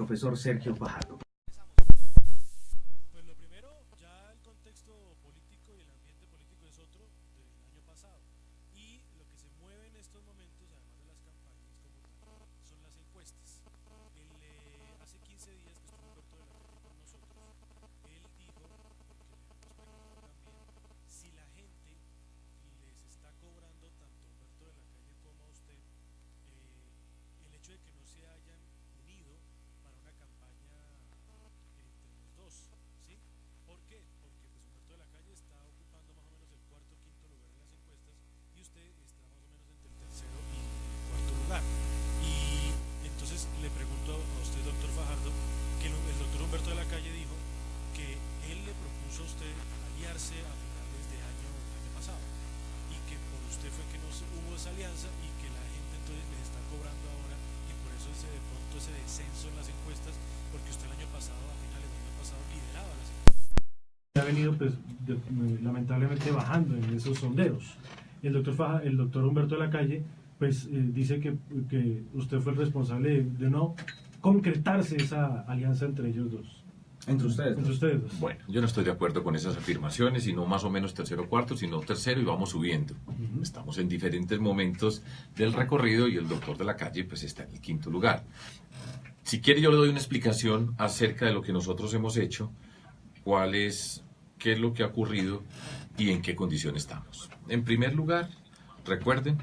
profesor Sergio Fajardo. Pues lo primero, ya el contexto político y el ambiente político es otro del año pasado. Y lo que se mueve en estos momentos, además de las campañas como tal, son las encuestas. Hace 15 días que estuvo Humberto de la Calle con nosotros, él dijo, porque le hemos preguntado también, si la gente les está cobrando tanto a Humberto de la Calle como a usted el hecho de que no se hayan unido para una campaña entre los dos, ¿sí? ¿Por qué? Porque pues Humberto de la Calle está ocupando más o menos el cuarto o quinto lugar en las encuestas y usted está más o menos entre el tercero y el cuarto lugar. Y entonces le pregunto a usted, doctor Fajardo, que el doctor Humberto de la Calle dijo que él le propuso a usted aliarse a finales de año pasado y que por usted fue que no hubo esa alianza y que la gente entonces les está cobrando ahora y por eso de pronto ese descenso en las encuestas, porque usted el año pasado, a finales del año pasado, lideraba las encuestas. Ha venido pues lamentablemente bajando en esos sondeos. El doctor Humberto de la Calle pues dice que usted fue el responsable de no concretarse esa alianza entre ellos dos. Entre ustedes. Entre ustedes dos. Bueno, yo no estoy de acuerdo con esas afirmaciones, y no más o menos tercero cuarto, sino tercero y vamos subiendo. Estamos en diferentes momentos del recorrido y el doctor de la Calle pues está en el quinto lugar. Si quiere yo le doy una explicación acerca de lo que nosotros hemos hecho, qué es lo que ha ocurrido y en qué condición estamos. En primer lugar, recuerden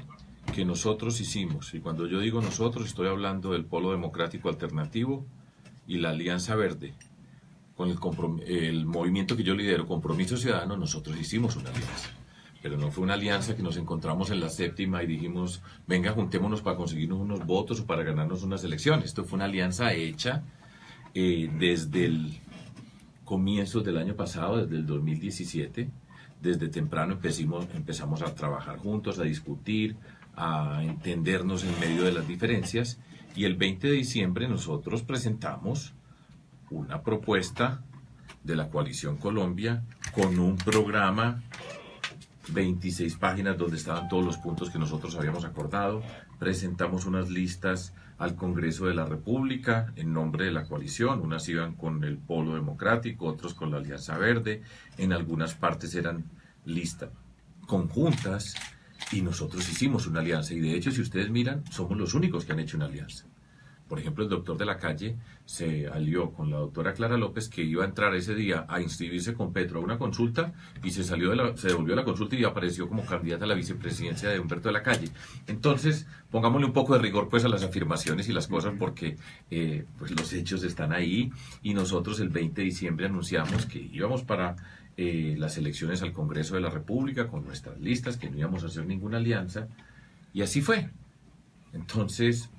que nosotros hicimos, y cuando yo digo nosotros estoy hablando del Polo Democrático Alternativo y la Alianza Verde, con el movimiento que yo lidero, Compromiso Ciudadano, nosotros hicimos una alianza. Pero no fue una alianza que nos encontramos en la séptima y dijimos, venga, juntémonos para conseguirnos unos votos o para ganarnos unas elecciones. Esto fue una alianza hecha desde el comienzo del año pasado, desde el 2017. Desde temprano empezamos a trabajar juntos, a discutir, a entendernos en medio de las diferencias. Y el 20 de diciembre nosotros presentamos una propuesta de la Coalición Colombia con un programa, 26 páginas donde estaban todos los puntos que nosotros habíamos acordado. Presentamos unas listas al Congreso de la República en nombre de la coalición. Unas iban con el Polo Democrático, otros con la Alianza Verde. En algunas partes eran listas conjuntas y nosotros hicimos una alianza. Y de hecho, si ustedes miran, somos los únicos que han hecho una alianza. Por ejemplo, el doctor de la Calle se alió con la doctora Clara López, que iba a entrar ese día a inscribirse con Petro a una consulta, y se devolvió a la consulta y apareció como candidata a la vicepresidencia de Humberto de la Calle. Entonces, pongámosle un poco de rigor pues a las afirmaciones y las cosas, porque pues los hechos están ahí, y nosotros el 20 de diciembre anunciamos que íbamos para las elecciones al Congreso de la República con nuestras listas, que no íbamos a hacer ninguna alianza, y así fue. Entonces,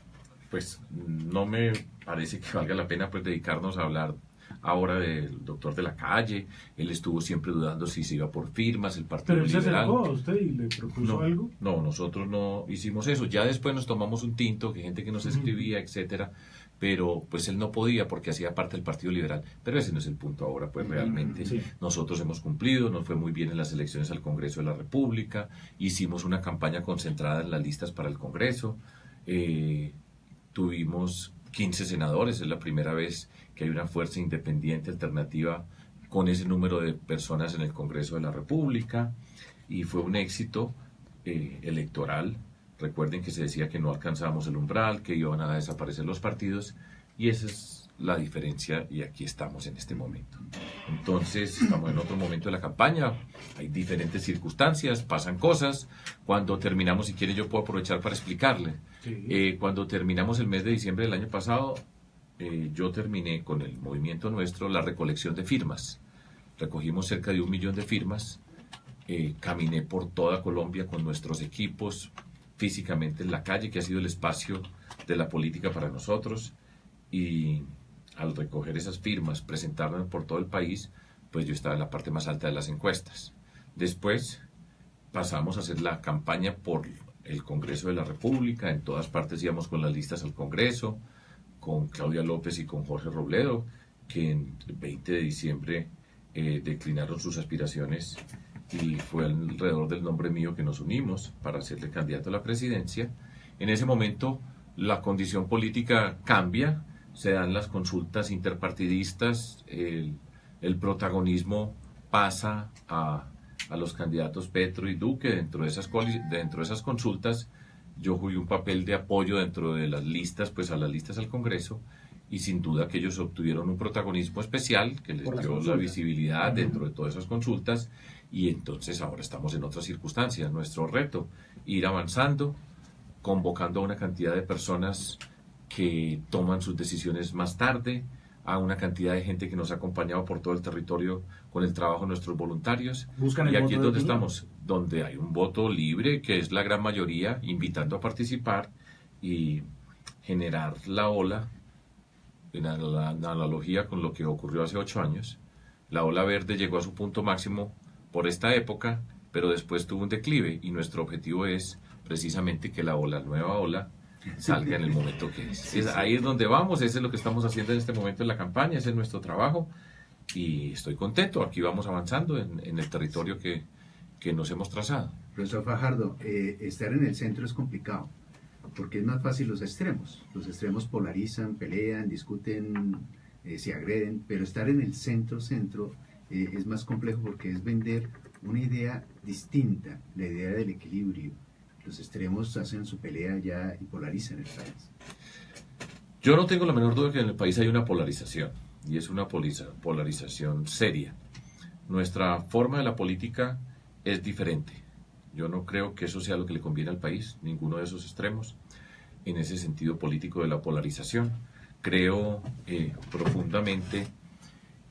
pues no me parece que valga la pena pues dedicarnos a hablar ahora del doctor de la Calle. Él estuvo siempre dudando si se iba por firmas, el Partido ¿Pero él Liberal. se acercó a usted y le propuso algo? No, nosotros no hicimos eso. Ya después nos tomamos un tinto, que gente que nos escribía, etcétera, pero pues él no podía porque hacía parte del Partido Liberal. Pero ese no es el punto ahora, pues realmente nosotros hemos cumplido, nos fue muy bien en las elecciones al Congreso de la República, hicimos una campaña concentrada en las listas para el Congreso, tuvimos 15 senadores, es la primera vez que hay una fuerza independiente alternativa con ese número de personas en el Congreso de la República, y fue un éxito electoral. Recuerden que se decía que no alcanzábamos el umbral, que iban a desaparecer los partidos, y esa es la diferencia, y aquí estamos en este momento. Entonces, estamos en otro momento de la campaña, hay diferentes circunstancias, pasan cosas. Cuando terminamos, si quiere yo puedo aprovechar para explicarle. Cuando terminamos el mes de diciembre del año pasado, yo terminé con el movimiento nuestro la recolección de firmas. Recogimos cerca de 1 millón de firmas, caminé por toda Colombia con nuestros equipos, físicamente en la calle, que ha sido el espacio de la política para nosotros, y al recoger esas firmas, presentarlas por todo el país, pues yo estaba en la parte más alta de las encuestas. Después pasamos a hacer la campaña por el Congreso de la República. En todas partes íbamos con las listas al Congreso, con Claudia López y con Jorge Robledo, que en el 20 de diciembre declinaron sus aspiraciones, y fue alrededor del nombre mío que nos unimos para hacerle candidato a la presidencia. En ese momento la condición política cambia, se dan las consultas interpartidistas, el protagonismo pasa a los candidatos Petro y Duque dentro de esas consultas. Yo jugué un papel de apoyo dentro de las listas, pues a las listas al Congreso, y sin duda que ellos obtuvieron un protagonismo especial que les dio la visibilidad dentro de todas esas consultas, y entonces ahora estamos en otras circunstancias. Nuestro reto, ir avanzando, convocando a una cantidad de personas que toman sus decisiones más tarde, a una cantidad de gente que nos ha acompañado por todo el territorio con el trabajo de nuestros voluntarios. Buscan y el aquí es voto donde de estamos, donde hay un voto libre, que es la gran mayoría, invitando a participar y generar la ola, en la analogía con lo que ocurrió hace 8 años. La ola verde llegó a su punto máximo por esta época, pero después tuvo un declive, y nuestro objetivo es precisamente que la nueva ola, salga en el momento que es. Ahí es donde vamos, eso es lo que estamos haciendo en este momento en la campaña, ese es nuestro trabajo, y estoy contento. Aquí vamos avanzando en el territorio que nos hemos trazado. Profesor Fajardo, estar en el centro es complicado, porque es más fácil los extremos. Los extremos polarizan, pelean, discuten, se agreden, pero estar en el centro es más complejo, porque es vender una idea distinta, la idea del equilibrio. Los extremos hacen su pelea ya y polarizan el país. Yo no tengo la menor duda que en el país hay una polarización, y es una polarización seria. Nuestra forma de la política es diferente. Yo no creo que eso sea lo que le conviene al país, ninguno de esos extremos, en ese sentido político de la polarización. Creo profundamente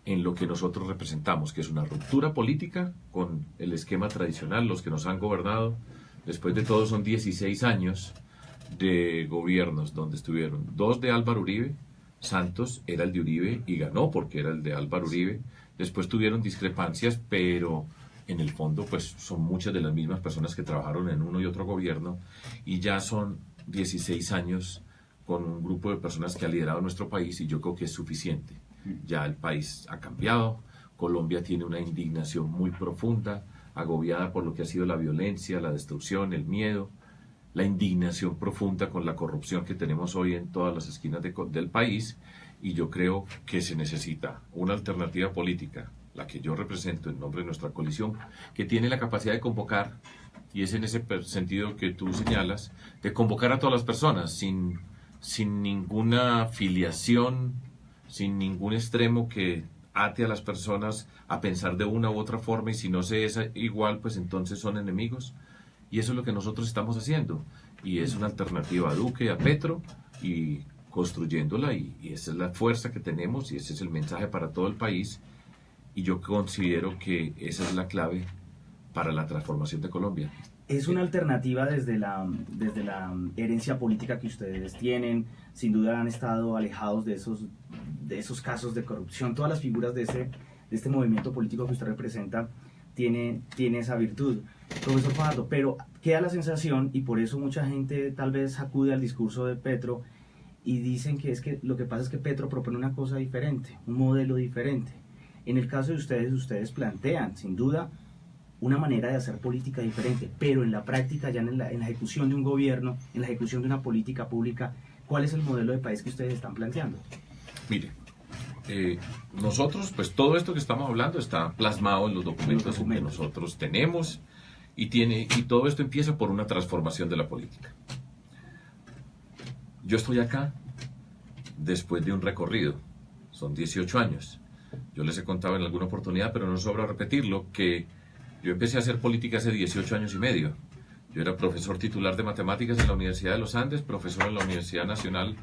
en lo que nosotros representamos, que es una ruptura política con el esquema tradicional, los que nos han gobernado. Después de todo son 16 años de gobiernos donde estuvieron 2 de Álvaro Uribe. Santos era el de Uribe y ganó porque era el de Álvaro Uribe. Después tuvieron discrepancias, pero en el fondo pues son muchas de las mismas personas que trabajaron en uno y otro gobierno, y ya son 16 años con un grupo de personas que ha liderado nuestro país, y yo creo que es suficiente. Ya el país ha cambiado, Colombia tiene una indignación muy profunda, agobiada por lo que ha sido la violencia, la destrucción, el miedo, la indignación profunda con la corrupción que tenemos hoy en todas las esquinas del país, y yo creo que se necesita una alternativa política, la que yo represento en nombre de nuestra coalición, que tiene la capacidad de convocar, y es en ese sentido que tú señalas, de convocar a todas las personas, sin ninguna filiación, sin ningún extremo que ate a las personas a pensar de una u otra forma, y si no se es igual, pues entonces son enemigos. Y eso es lo que nosotros estamos haciendo, y es una alternativa a Duque, a Petro, y construyéndola, y esa es la fuerza que tenemos, y ese es el mensaje para todo el país, y yo considero que esa es la clave para la transformación de Colombia. Es una alternativa desde la herencia política que ustedes tienen. Sin duda han estado alejados de esos casos de corrupción. Todas las figuras de este movimiento político que usted representa tiene esa virtud, profesor Fajardo, pero queda la sensación, y por eso mucha gente tal vez acude al discurso de Petro y dicen que es que lo que pasa es que Petro propone una cosa diferente, un modelo diferente. En el caso de ustedes plantean sin duda una manera de hacer política diferente, pero en la práctica, ya en la ejecución de un gobierno, en la ejecución de una política pública, ¿cuál es el modelo de país que ustedes están planteando? Mire, nosotros, pues todo esto que estamos hablando está plasmado en los documentos que nosotros tenemos, y todo esto empieza por una transformación de la política. Yo estoy acá después de un recorrido, son 18 años. Yo les he contado en alguna oportunidad, pero no sobra repetirlo, que yo empecé a hacer política hace 18 años y medio. Yo era profesor titular de matemáticas en la Universidad de los Andes, profesor en la Universidad Nacional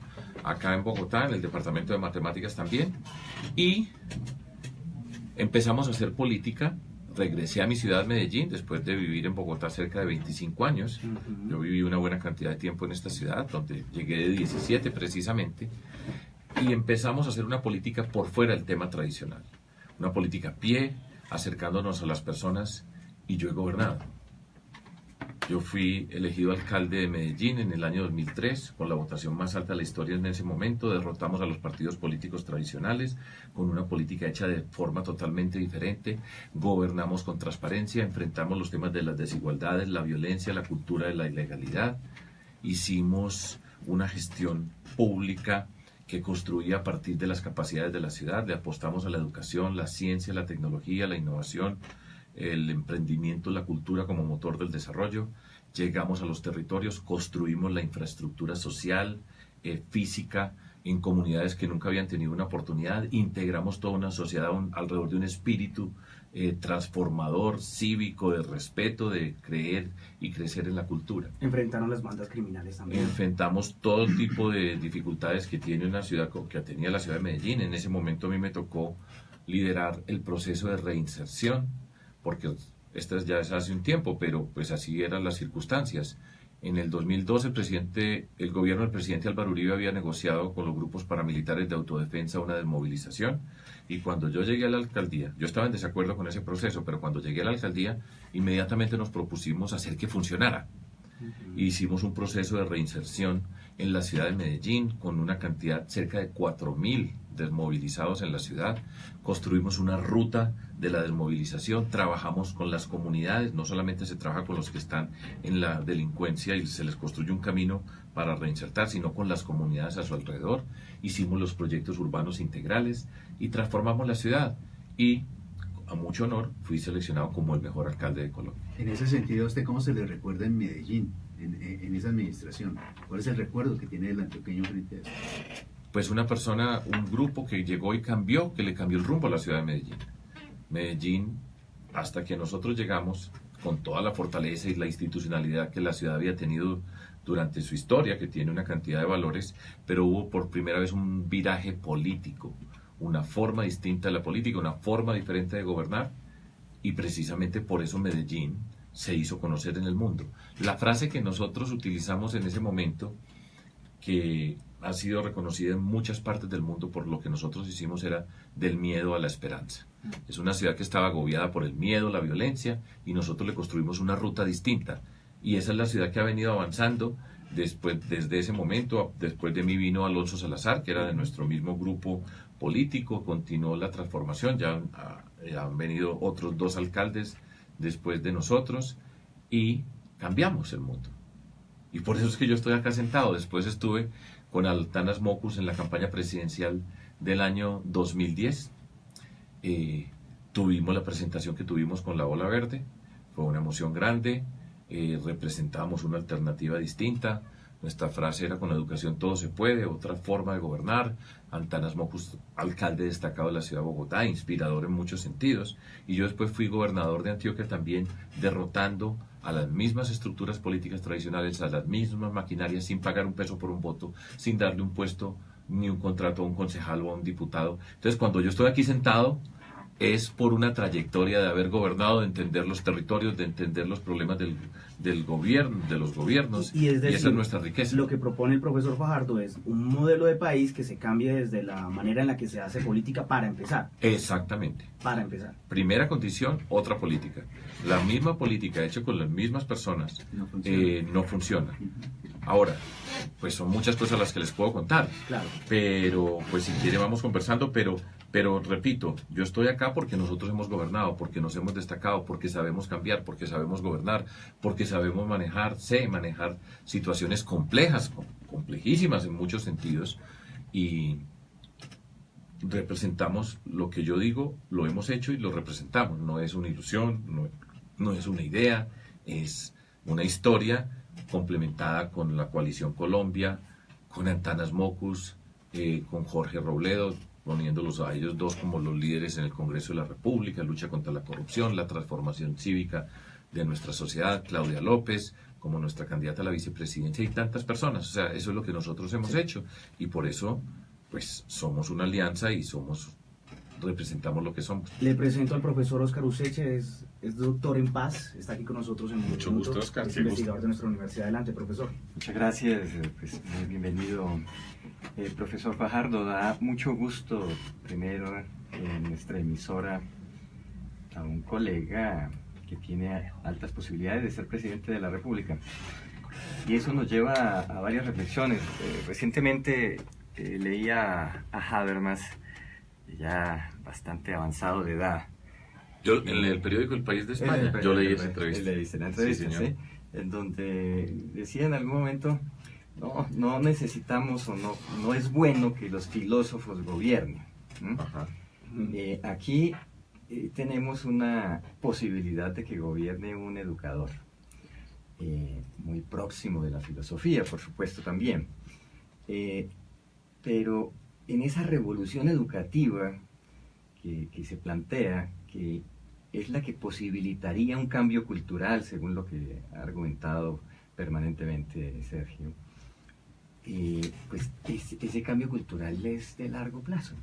acá en Bogotá, en el departamento de matemáticas también, y empezamos a hacer política. Regresé a mi ciudad, Medellín, después de vivir en Bogotá cerca de 25 años. Yo viví una buena cantidad de tiempo en esta ciudad, donde llegué de 17 precisamente, y empezamos a hacer una política por fuera del tema tradicional, una política a pie, acercándonos a las personas, y yo he gobernado. Yo fui elegido alcalde de Medellín en el año 2003, con la votación más alta de la historia en ese momento. Derrotamos a los partidos políticos tradicionales con una política hecha de forma totalmente diferente. Gobernamos con transparencia, enfrentamos los temas de las desigualdades, la violencia, la cultura de la ilegalidad. Hicimos una gestión pública que construía a partir de las capacidades de la ciudad. Le apostamos a la educación, la ciencia, la tecnología, la innovación, el emprendimiento, la cultura como motor del desarrollo. Llegamos a los territorios, construimos la infraestructura social, física, en comunidades que nunca habían tenido una oportunidad. Integramos toda una sociedad alrededor de un espíritu transformador, cívico, de respeto, de creer y crecer en la cultura. Enfrentaron las bandas criminales también. Enfrentamos todo tipo de dificultades que tiene una ciudad, que tenía la ciudad de Medellín. En ese momento a mí me tocó liderar el proceso de reinserción, porque esto ya es hace un tiempo, pero pues así eran las circunstancias. En el 2012 el gobierno del presidente Álvaro Uribe había negociado con los grupos paramilitares de autodefensa una desmovilización, y cuando yo llegué a la alcaldía, yo estaba en desacuerdo con ese proceso, pero cuando llegué a la alcaldía inmediatamente nos propusimos hacer que funcionara. Hicimos un proceso de reinserción en la ciudad de Medellín con una cantidad cerca de 4.000 desmovilizados en la ciudad. Construimos una ruta de la desmovilización, trabajamos con las comunidades, no solamente se trabaja con los que están en la delincuencia y se les construye un camino para reinsertar, sino con las comunidades a su alrededor. Hicimos los proyectos urbanos integrales y transformamos la ciudad, y a mucho honor fui seleccionado como el mejor alcalde de Colombia. En ese sentido, ¿a usted cómo se le recuerda en Medellín, en esa administración? ¿Cuál es el recuerdo que tiene el antioqueño frente a eso? Pues una persona, un grupo que llegó y cambió, que le cambió el rumbo a la ciudad de Medellín. Medellín, hasta que nosotros llegamos, con toda la fortaleza y la institucionalidad que la ciudad había tenido durante su historia, que tiene una cantidad de valores, pero hubo por primera vez un viraje político, una forma distinta de la política, una forma diferente de gobernar, y precisamente por eso Medellín se hizo conocer en el mundo. La frase que nosotros utilizamos en ese momento, que ha sido reconocida en muchas partes del mundo por lo que nosotros hicimos, era del miedo a la esperanza. Es una ciudad que estaba agobiada por el miedo, la violencia, y nosotros le construimos una ruta distinta. Y esa es la ciudad que ha venido avanzando desde ese momento. Después de mí vino Alonso Salazar, que era de nuestro mismo grupo político, continuó la transformación, ya han venido otros 2 alcaldes después de nosotros, y cambiamos el mundo. Y por eso es que yo estoy acá sentado. Después estuve con Altanas Mocus en la campaña presidencial del año 2010. Tuvimos la presentación que tuvimos con la Ola Verde, fue una emoción grande. Representábamos una alternativa distinta. Nuestra frase era: con educación todo se puede, otra forma de gobernar. Altanas Mocus, alcalde destacado de la ciudad de Bogotá, inspirador en muchos sentidos. Y yo después fui gobernador de Antioquia también, derrotando a las mismas estructuras políticas tradicionales, a las mismas maquinarias, sin pagar un peso por un voto, sin darle un puesto ni un contrato a un concejal o a un diputado. Entonces, cuando yo estoy aquí sentado, es por una trayectoria de haber gobernado, de entender los territorios, de entender los problemas del gobierno, de los gobiernos, y es decir, esa es nuestra riqueza. Lo que propone el profesor Fajardo es un modelo de país que se cambie desde la manera en la que se hace política para empezar. Exactamente. Para empezar. Primera condición, otra política. La misma política hecha con las mismas personas no funciona. Ahora, pues son muchas cosas las que les puedo contar. Claro. Pero, pues si quiere vamos conversando, pero repito, yo estoy acá porque nosotros hemos gobernado, porque nos hemos destacado, porque sabemos cambiar, porque sabemos gobernar, porque sabemos manejar situaciones complejas, complejísimas en muchos sentidos, y representamos lo que yo digo, lo hemos hecho y lo representamos. No es una ilusión, no es una idea, es una historia complementada con la Coalición Colombia, con Altanas Mocus, con Jorge Robledo, poniéndolos a ellos 2 como los líderes en el Congreso de la República, lucha contra la corrupción, la transformación cívica de nuestra sociedad, Claudia López como nuestra candidata a la vicepresidencia, y tantas personas. O sea, eso es lo que nosotros hemos hecho, y por eso pues somos una alianza y representamos lo que somos. Le presento al profesor Óscar Useche, es doctor en paz, está aquí con nosotros en Mucho gusto, Óscar. Es investigador de nuestra universidad. Adelante, profesor. Muchas gracias, pues muy bienvenido, profesor Fajardo. Da mucho gusto, primero, en nuestra emisora, a un colega que tiene altas posibilidades de ser presidente de la República. Y eso nos lleva a varias reflexiones. Recientemente leía a Habermas, ya bastante avanzado de edad. Yo, en el periódico El País de España, yo leí esa entrevista. Leíste la entrevista, sí, en donde decía en algún momento no necesitamos no es bueno que los filósofos gobiernen. Ajá. Aquí tenemos una posibilidad de que gobierne un educador, muy próximo de la filosofía, por supuesto, también. Pero en esa revolución educativa que se plantea, que es la que posibilitaría un cambio cultural, según lo que ha argumentado permanentemente Sergio, pues ese cambio cultural es de largo plazo.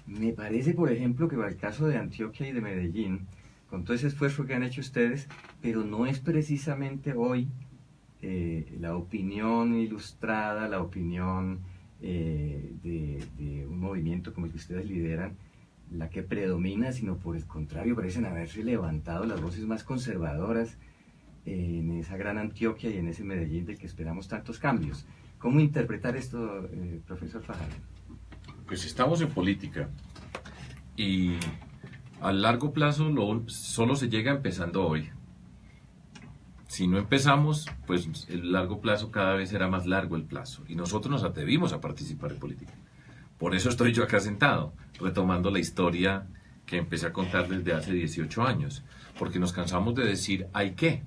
Me parece, por ejemplo, que va el caso de Antioquia y de Medellín, con todo ese esfuerzo que han hecho ustedes, pero no es precisamente hoy la opinión ilustrada, la opinión de un movimiento como el que ustedes lideran, la que predomina, sino por el contrario, parecen haberse levantado las voces más conservadoras en esa gran Antioquia y en ese Medellín del que esperamos tantos cambios. ¿Cómo interpretar esto, profesor Fajardo? Pues estamos en política y a largo plazo solo se llega empezando hoy. Si no empezamos, pues el largo plazo cada vez será más largo el plazo y nosotros nos atrevimos a participar en política. Por eso estoy yo acá sentado, retomando la historia que empecé a contar desde hace 18 años, porque nos cansamos de decir ¿hay qué?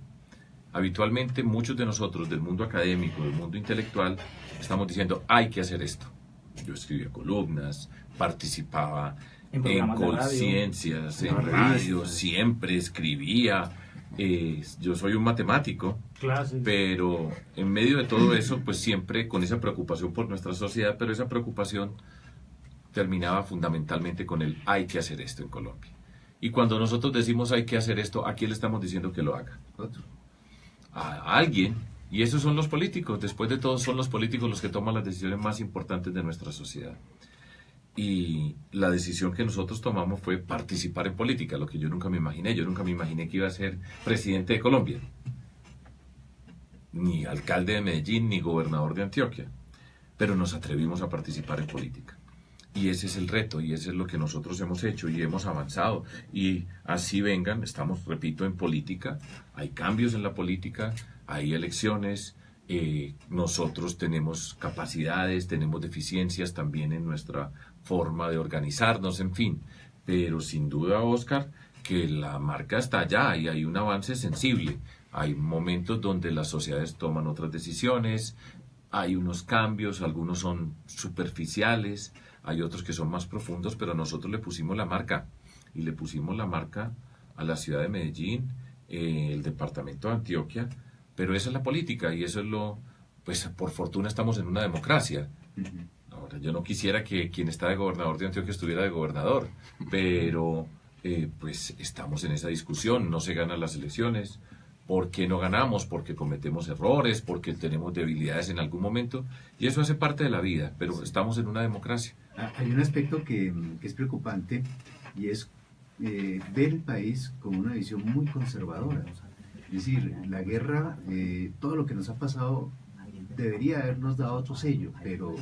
Habitualmente muchos de nosotros del mundo académico, del mundo intelectual, estamos diciendo hay que hacer esto. Yo escribía columnas, participaba en conciencias, en radio, siempre escribía. Yo soy un matemático, pero en medio de todo eso, pues siempre con esa preocupación por nuestra sociedad, pero esa preocupación terminaba fundamentalmente con el hay que hacer esto en Colombia. Y cuando nosotros decimos hay que hacer esto, ¿a quién le estamos diciendo que lo haga? A alguien. Y esos son los políticos. Después de todo, son los políticos los que toman las decisiones más importantes de nuestra sociedad. Y la decisión que nosotros tomamos fue participar en política, lo que yo nunca me imaginé. Yo nunca me imaginé que iba a ser presidente de Colombia, ni alcalde de Medellín, ni gobernador de Antioquia. Pero nos atrevimos a participar en política. Y ese es el reto, y eso es lo que nosotros hemos hecho, y hemos avanzado. Y así vengan, estamos, repito, en política, hay cambios en la política, hay elecciones, nosotros tenemos capacidades, tenemos deficiencias también en nuestra forma de organizarnos, en fin. Pero sin duda, Oscar, que la marca está allá y hay un avance sensible. Hay momentos donde las sociedades toman otras decisiones, hay unos cambios, algunos son superficiales, hay otros que son más profundos, pero nosotros le pusimos la marca, y le pusimos la marca a la ciudad de Medellín, el departamento de Antioquia, pero esa es la política, y eso es pues por fortuna estamos en una democracia. Ahora, yo no quisiera que quien está de gobernador de Antioquia estuviera de gobernador, pero pues estamos en esa discusión, no se ganan las elecciones. ¿Por qué no ganamos? Porque cometemos errores, porque tenemos debilidades en algún momento, y eso hace parte de la vida, pero estamos en una democracia. Hay un aspecto que es preocupante, y es ver el país con una visión muy conservadora. Es decir, la guerra, todo lo que nos ha pasado debería habernos dado otro sello, pero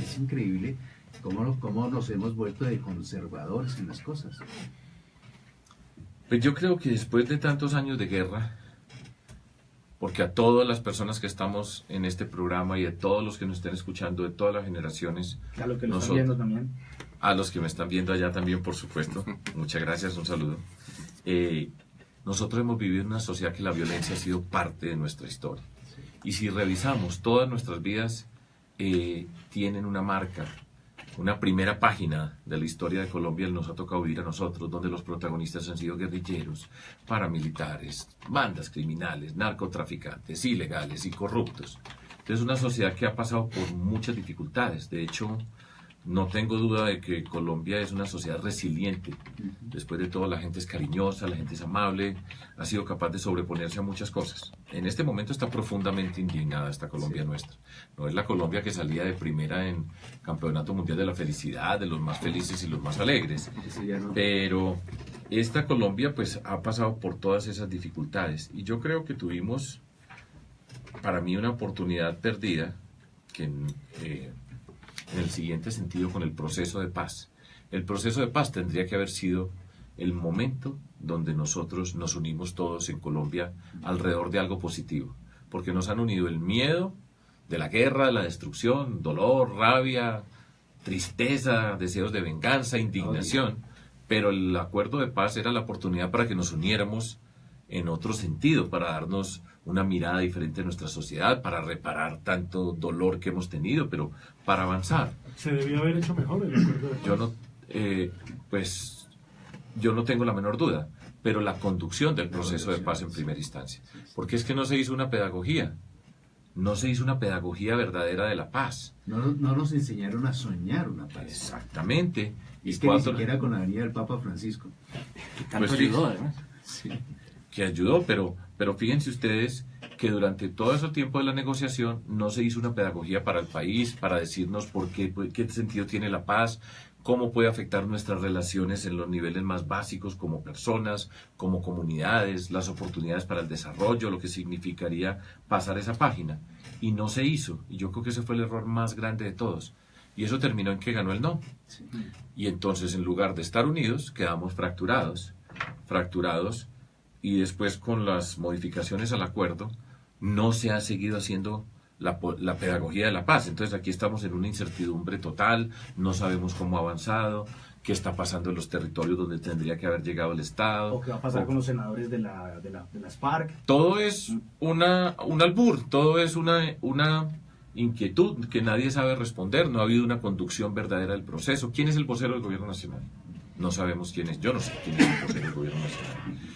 es increíble cómo nos hemos vuelto de conservadores en las cosas. Pues yo creo que después de tantos años de guerra, porque a todas las personas que estamos en este programa y a todos los que nos estén escuchando, de todas las generaciones, a los que nos están viendo también, a los que me están viendo allá también, por supuesto, muchas gracias, un saludo. Nosotros hemos vivido en una sociedad que la violencia ha sido parte de nuestra historia, y si revisamos todas nuestras vidas, tienen una marca. Una primera página de la historia de Colombia nos ha tocado vivir a nosotros, donde los protagonistas han sido guerrilleros, paramilitares, bandas criminales, narcotraficantes, ilegales y corruptos. Entonces, una sociedad que ha pasado por muchas dificultades. De hecho, no tengo duda de que Colombia es una sociedad resiliente. Después de todo, la gente es cariñosa, la gente es amable, ha sido capaz de sobreponerse a muchas cosas. En este momento está profundamente indignada esta Colombia nuestra. No es la Colombia que salía de primera en Campeonato Mundial de la Felicidad, de los más felices y los más alegres. Pero esta Colombia pues ha pasado por todas esas dificultades. Y yo creo que tuvimos, para mí, una oportunidad perdida, que en el siguiente sentido, con el proceso de paz. El proceso de paz tendría que haber sido el momento donde nosotros nos unimos todos en Colombia alrededor de algo positivo, porque nos han unido el miedo de la guerra, de la destrucción, dolor, rabia, tristeza, deseos de venganza, indignación, pero el acuerdo de paz era la oportunidad para que nos uniéramos en otro sentido, para darnos una mirada diferente a nuestra sociedad, para reparar tanto dolor que hemos tenido, pero para avanzar. Se debió haber hecho mejor el acuerdo de paz. Yo no tengo la menor duda, pero la conducción del proceso de paz en primera instancia, porque es que no se hizo una pedagogía, no se hizo una pedagogía verdadera de la paz. No nos enseñaron a soñar una paz. Exactamente. Y es que ni siquiera con la venida del Papa Francisco. Que tanto Pues ayudó, además. Sí, que ayudó, pero fíjense ustedes que durante todo ese tiempo de la negociación no se hizo una pedagogía para el país, para decirnos qué sentido tiene la paz, cómo puede afectar nuestras relaciones en los niveles más básicos como personas, como comunidades, las oportunidades para el desarrollo, lo que significaría pasar esa página. Y no se hizo, y yo creo que ese fue el error más grande de todos. Y eso terminó en que ganó el no. Sí. Y entonces, en lugar de estar unidos, quedamos fracturados, y después con las modificaciones al acuerdo, no se ha seguido haciendo la pedagogía de la paz. Entonces aquí estamos en una incertidumbre total, no sabemos cómo ha avanzado, qué está pasando en los territorios donde tendría que haber llegado el Estado. O qué va a pasar con los senadores de las FARC. Todo es un albur, todo es una inquietud que nadie sabe responder, no ha habido una conducción verdadera del proceso. ¿Quién es el vocero del gobierno nacional? No sabemos quién es, yo no sé quién es el vocero del gobierno nacional.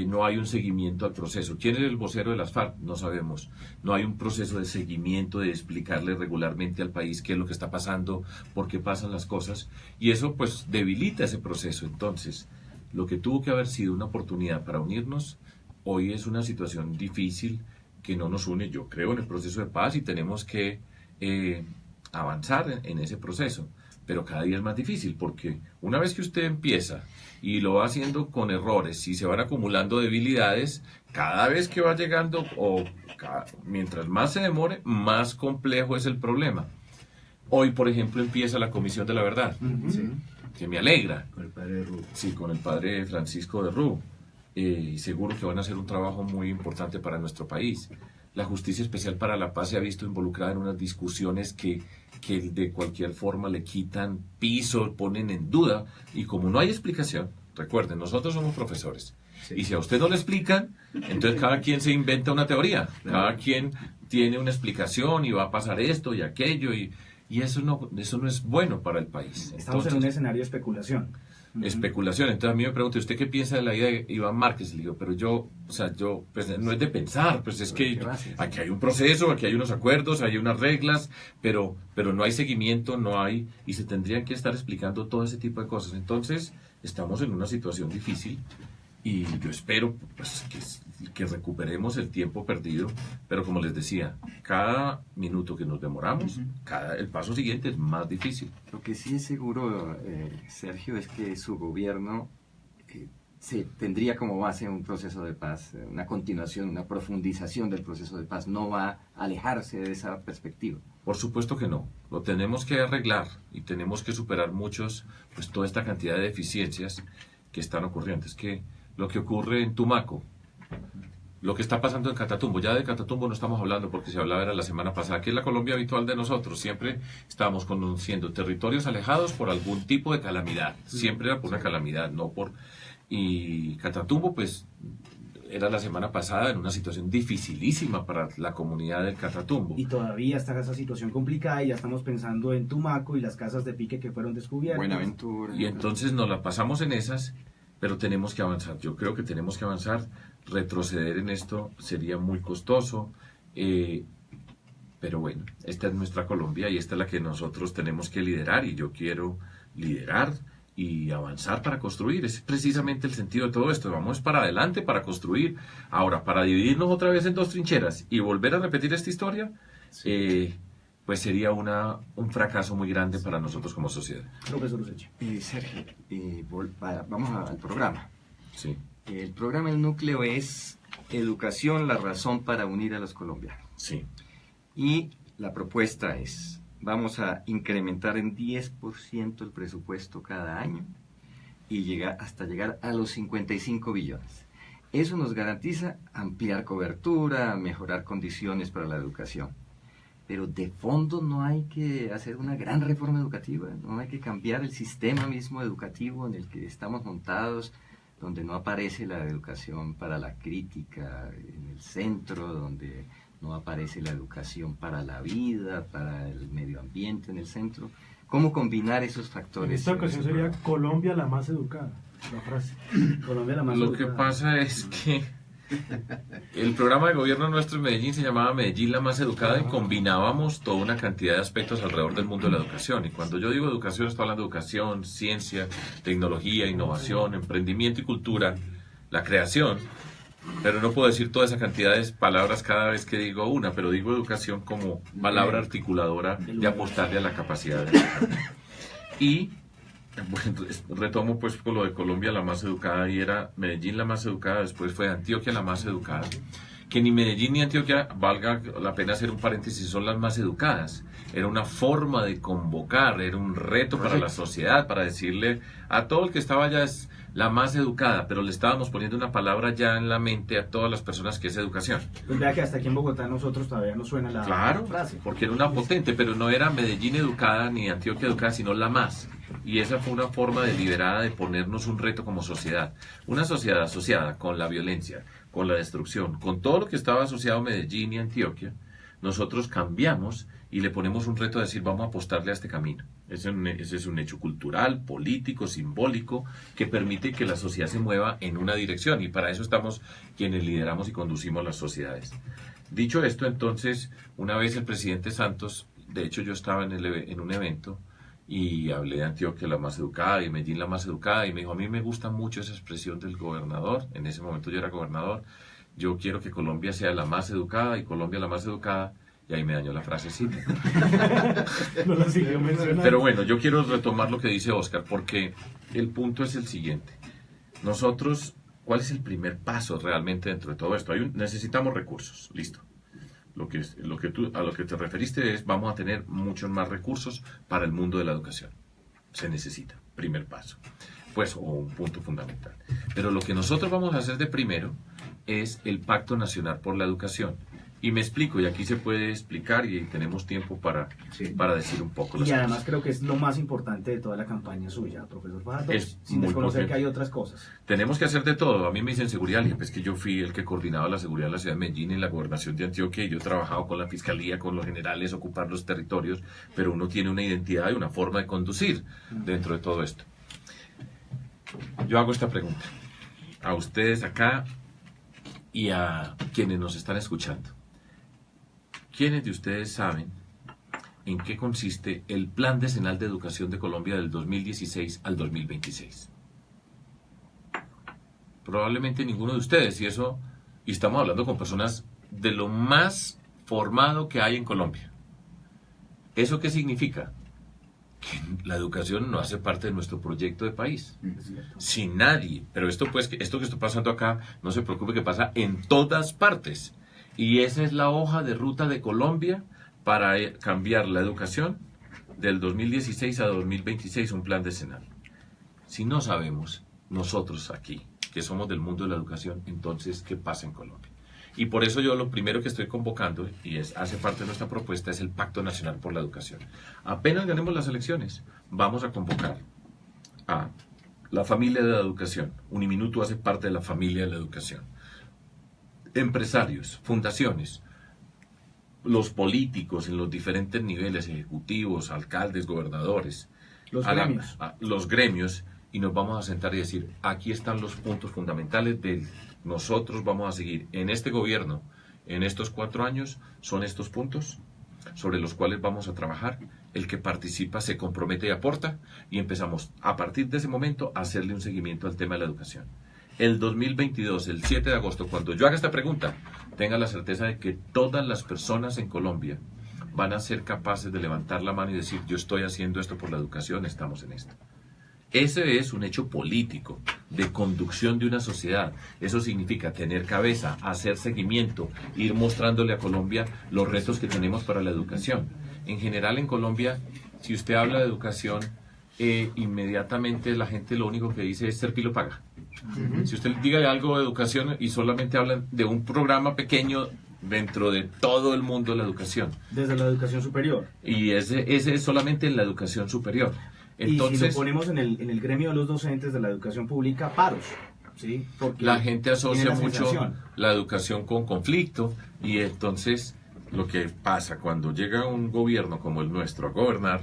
No hay un seguimiento al proceso. ¿Quién es el vocero de las FARC? No sabemos. No hay un proceso de seguimiento, de explicarle regularmente al país qué es lo que está pasando, por qué pasan las cosas, y eso pues debilita ese proceso. Entonces, lo que tuvo que haber sido una oportunidad para unirnos, hoy es una situación difícil que no nos une, yo creo, en el proceso de paz, y tenemos que avanzar en ese proceso. Pero cada día es más difícil, porque una vez que usted empieza y lo va haciendo con errores y se van acumulando debilidades, cada vez que va llegando, mientras más se demore, más complejo es el problema. Hoy, por ejemplo, empieza la Comisión de la Verdad, Sí. que me alegra. Con el padre Rubio. Sí, con el padre Francisco de Rú. Y seguro que van a hacer un trabajo muy importante para nuestro país. La Justicia Especial para la Paz se ha visto involucrada en unas discusiones que de cualquier forma le quitan piso, ponen en duda, y como no hay explicación, recuerden, nosotros somos profesores, Sí. y si a usted no le explican, entonces cada quien se inventa una teoría, cada quien tiene una explicación y va a pasar esto y aquello, y eso no es bueno para el país. Estamos en un escenario de especulación. Especulación. Entonces a mí me pregunta, ¿usted qué piensa de la idea de Iván Márquez? Le digo, pero pues no es de pensar, pues es que aquí hay un proceso, aquí hay unos acuerdos, hay unas reglas, pero no hay seguimiento, no hay, y se tendrían que estar explicando todo ese tipo de cosas. Entonces, estamos en una situación difícil, y yo espero pues que recuperemos el tiempo perdido, pero como les decía, cada minuto que nos demoramos, el paso siguiente es más difícil. Lo que sí es seguro, Sergio, es que su gobierno se tendría como base un proceso de paz, una continuación, una profundización del proceso de paz. No va a alejarse de esa perspectiva. Por supuesto que no. Lo tenemos que arreglar y tenemos que superar toda esta cantidad de deficiencias que están ocurriendo. Es que lo que ocurre en Tumaco, lo que está pasando en Catatumbo, ya de Catatumbo no estamos hablando porque se hablaba era la semana pasada, que es la Colombia habitual de nosotros, siempre estábamos conociendo territorios alejados por algún tipo de calamidad, siempre era por una calamidad, y Catatumbo pues era la semana pasada en una situación dificilísima para la comunidad del Catatumbo. Y todavía está esa situación complicada, y ya estamos pensando en Tumaco y las casas de pique que fueron descubiertas. Buenaventura. Y entonces nos la pasamos en esas, pero tenemos que avanzar. Yo creo que tenemos que avanzar. Retroceder en esto sería muy costoso, pero bueno, esta es nuestra Colombia y esta es la que nosotros tenemos que liderar, y yo quiero liderar y avanzar para construir. Es precisamente el sentido de todo esto. Vamos para adelante para construir. Ahora, para dividirnos otra vez en dos trincheras y volver a repetir esta historia, pues sería un fracaso muy grande para nosotros como sociedad. Profesor Useche. Sergio, vamos al programa. Sí. El programa, el núcleo es educación, la razón para unir a los colombianos. Sí. Y la propuesta es, vamos a incrementar en 10% el presupuesto cada año y hasta llegar a los 55 billones. Eso nos garantiza ampliar cobertura, mejorar condiciones para la educación. pero de fondo no hay que hacer una gran reforma educativa, no hay que cambiar el sistema mismo educativo en el que estamos montados, donde no aparece la educación para la crítica en el centro, donde no aparece la educación para la vida, para el medio ambiente en el centro. ¿Cómo combinar esos factores? En esta ocasión sería Colombia la más educada, la frase. Colombia la más Lo educada. que pasa es que el programa de gobierno nuestro en Medellín se llamaba Medellín la más educada y combinábamos toda una cantidad de aspectos alrededor del mundo de la educación. Y cuando yo digo educación, estoy hablando de educación, ciencia, tecnología, innovación, emprendimiento y cultura, la creación. Pero no puedo decir toda esa cantidad de palabras cada vez que digo una, pero digo educación como palabra articuladora de apostarle a la capacidad de y bueno, retomo pues con lo de Colombia la más educada y era Medellín la más educada, después fue Antioquia la más educada, que ni Medellín ni Antioquia, valga la pena hacer un paréntesis, son las más educadas. Era una forma de convocar, era un reto para la sociedad, para decirle a todo el que estaba allá es la más educada, pero le estábamos poniendo una palabra ya en la mente a todas las personas que es educación. Pues vea que hasta aquí en Bogotá nosotros todavía no suena la Claro, frase. porque era una potente, pero no era Medellín educada ni Antioquia educada, sino la más. Y esa fue una forma deliberada de ponernos un reto como sociedad. Una sociedad asociada con la violencia, con la destrucción, con todo lo que estaba asociado a Medellín y Antioquia, nosotros cambiamos y le ponemos un reto de decir vamos a apostarle a este camino. Ese es un hecho cultural, político, simbólico, que permite que la sociedad se mueva en una dirección y para eso estamos quienes lideramos y conducimos las sociedades. Dicho esto, entonces, una vez el presidente Santos, de hecho yo estaba en un evento y hablé de Antioquia la más educada y Medellín la más educada y me dijo, a mí me gusta mucho esa expresión del gobernador, en ese momento yo era gobernador, yo quiero que Colombia sea la más educada y Colombia la más educada. Y ahí me dañó la frasecita. No la siguió mencionando. Pero bueno, yo quiero retomar lo que dice Oscar, porque el punto es el siguiente. Nosotros, ¿cuál es el primer paso realmente dentro de todo esto? Necesitamos recursos, listo. A lo que te referiste es, vamos a tener muchos más recursos para el mundo de la educación. Se necesita, primer paso. Pues, o un punto fundamental. Pero lo que nosotros vamos a hacer de primero es el Pacto Nacional por la Educación. Y me explico, y aquí se puede explicar y tenemos tiempo para decir un poco las Y además cosas. creo que es lo más importante de toda la campaña suya, profesor Fajardo, Es sin muy desconocer potente. que hay otras cosas. Tenemos que hacer de todo. A mí me dicen seguridad, y pues que yo fui el que coordinaba la seguridad de la ciudad de Medellín en la gobernación de Antioquia, y yo he trabajado con la fiscalía, con los generales, ocupar los territorios, pero uno tiene una identidad y una forma de conducir dentro de todo esto. Yo hago esta pregunta a ustedes acá y a quienes nos están escuchando. ¿Quiénes de ustedes saben en qué consiste el Plan Decenal de Educación de Colombia del 2016 al 2026? Probablemente ninguno de ustedes, y estamos hablando con personas de lo más formado que hay en Colombia. ¿Eso qué significa? Que la educación no hace parte de nuestro proyecto de país. Si nadie, pero esto que está pasando acá, no se preocupe que pasa en todas partes. Y esa es la hoja de ruta de Colombia para cambiar la educación del 2016 a 2026, un plan decenal. Si no sabemos, nosotros aquí, que somos del mundo de la educación, entonces, ¿qué pasa en Colombia? Y por eso yo lo primero que estoy convocando, y hace parte de nuestra propuesta, es el Pacto Nacional por la Educación. Apenas ganemos las elecciones, vamos a convocar a la familia de la educación. Uniminuto hace parte de la familia de la educación. Empresarios, fundaciones, los políticos en los diferentes niveles, ejecutivos, alcaldes, gobernadores, los gremios, y nos vamos a sentar y decir, aquí están los puntos fundamentales de nosotros vamos a seguir en este gobierno, en estos 4 años, son estos puntos sobre los cuales vamos a trabajar. El que participa se compromete y aporta, y empezamos a partir de ese momento a hacerle un seguimiento al tema de la educación. El 2022, el 7 de agosto, cuando yo haga esta pregunta, tenga la certeza de que todas las personas en Colombia van a ser capaces de levantar la mano y decir, yo estoy haciendo esto por la educación, estamos en esto. Ese es un hecho político, de conducción de una sociedad. Eso significa tener cabeza, hacer seguimiento, ir mostrándole a Colombia los retos que tenemos para la educación. En general en Colombia, si usted habla de educación, inmediatamente la gente lo único que dice es Serpilo paga. Si usted diga algo de educación y solamente hablan de un programa pequeño dentro de todo el mundo de la educación. Desde la educación superior. Y ese es solamente en la educación superior. Y Entonces, si lo ponemos en el gremio de los docentes de la educación pública, paros. ¿Sí? Porque la gente asocia tiene la mucho sensación. la educación con conflicto, y entonces lo que pasa cuando llega un gobierno como el nuestro a gobernar,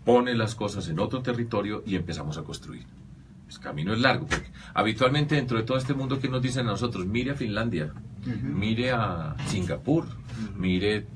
pone las cosas en otro territorio y empezamos a construir. El camino es largo, porque habitualmente dentro de todo este mundo que nos dicen a nosotros, mire a Finlandia, mire a Singapur, mire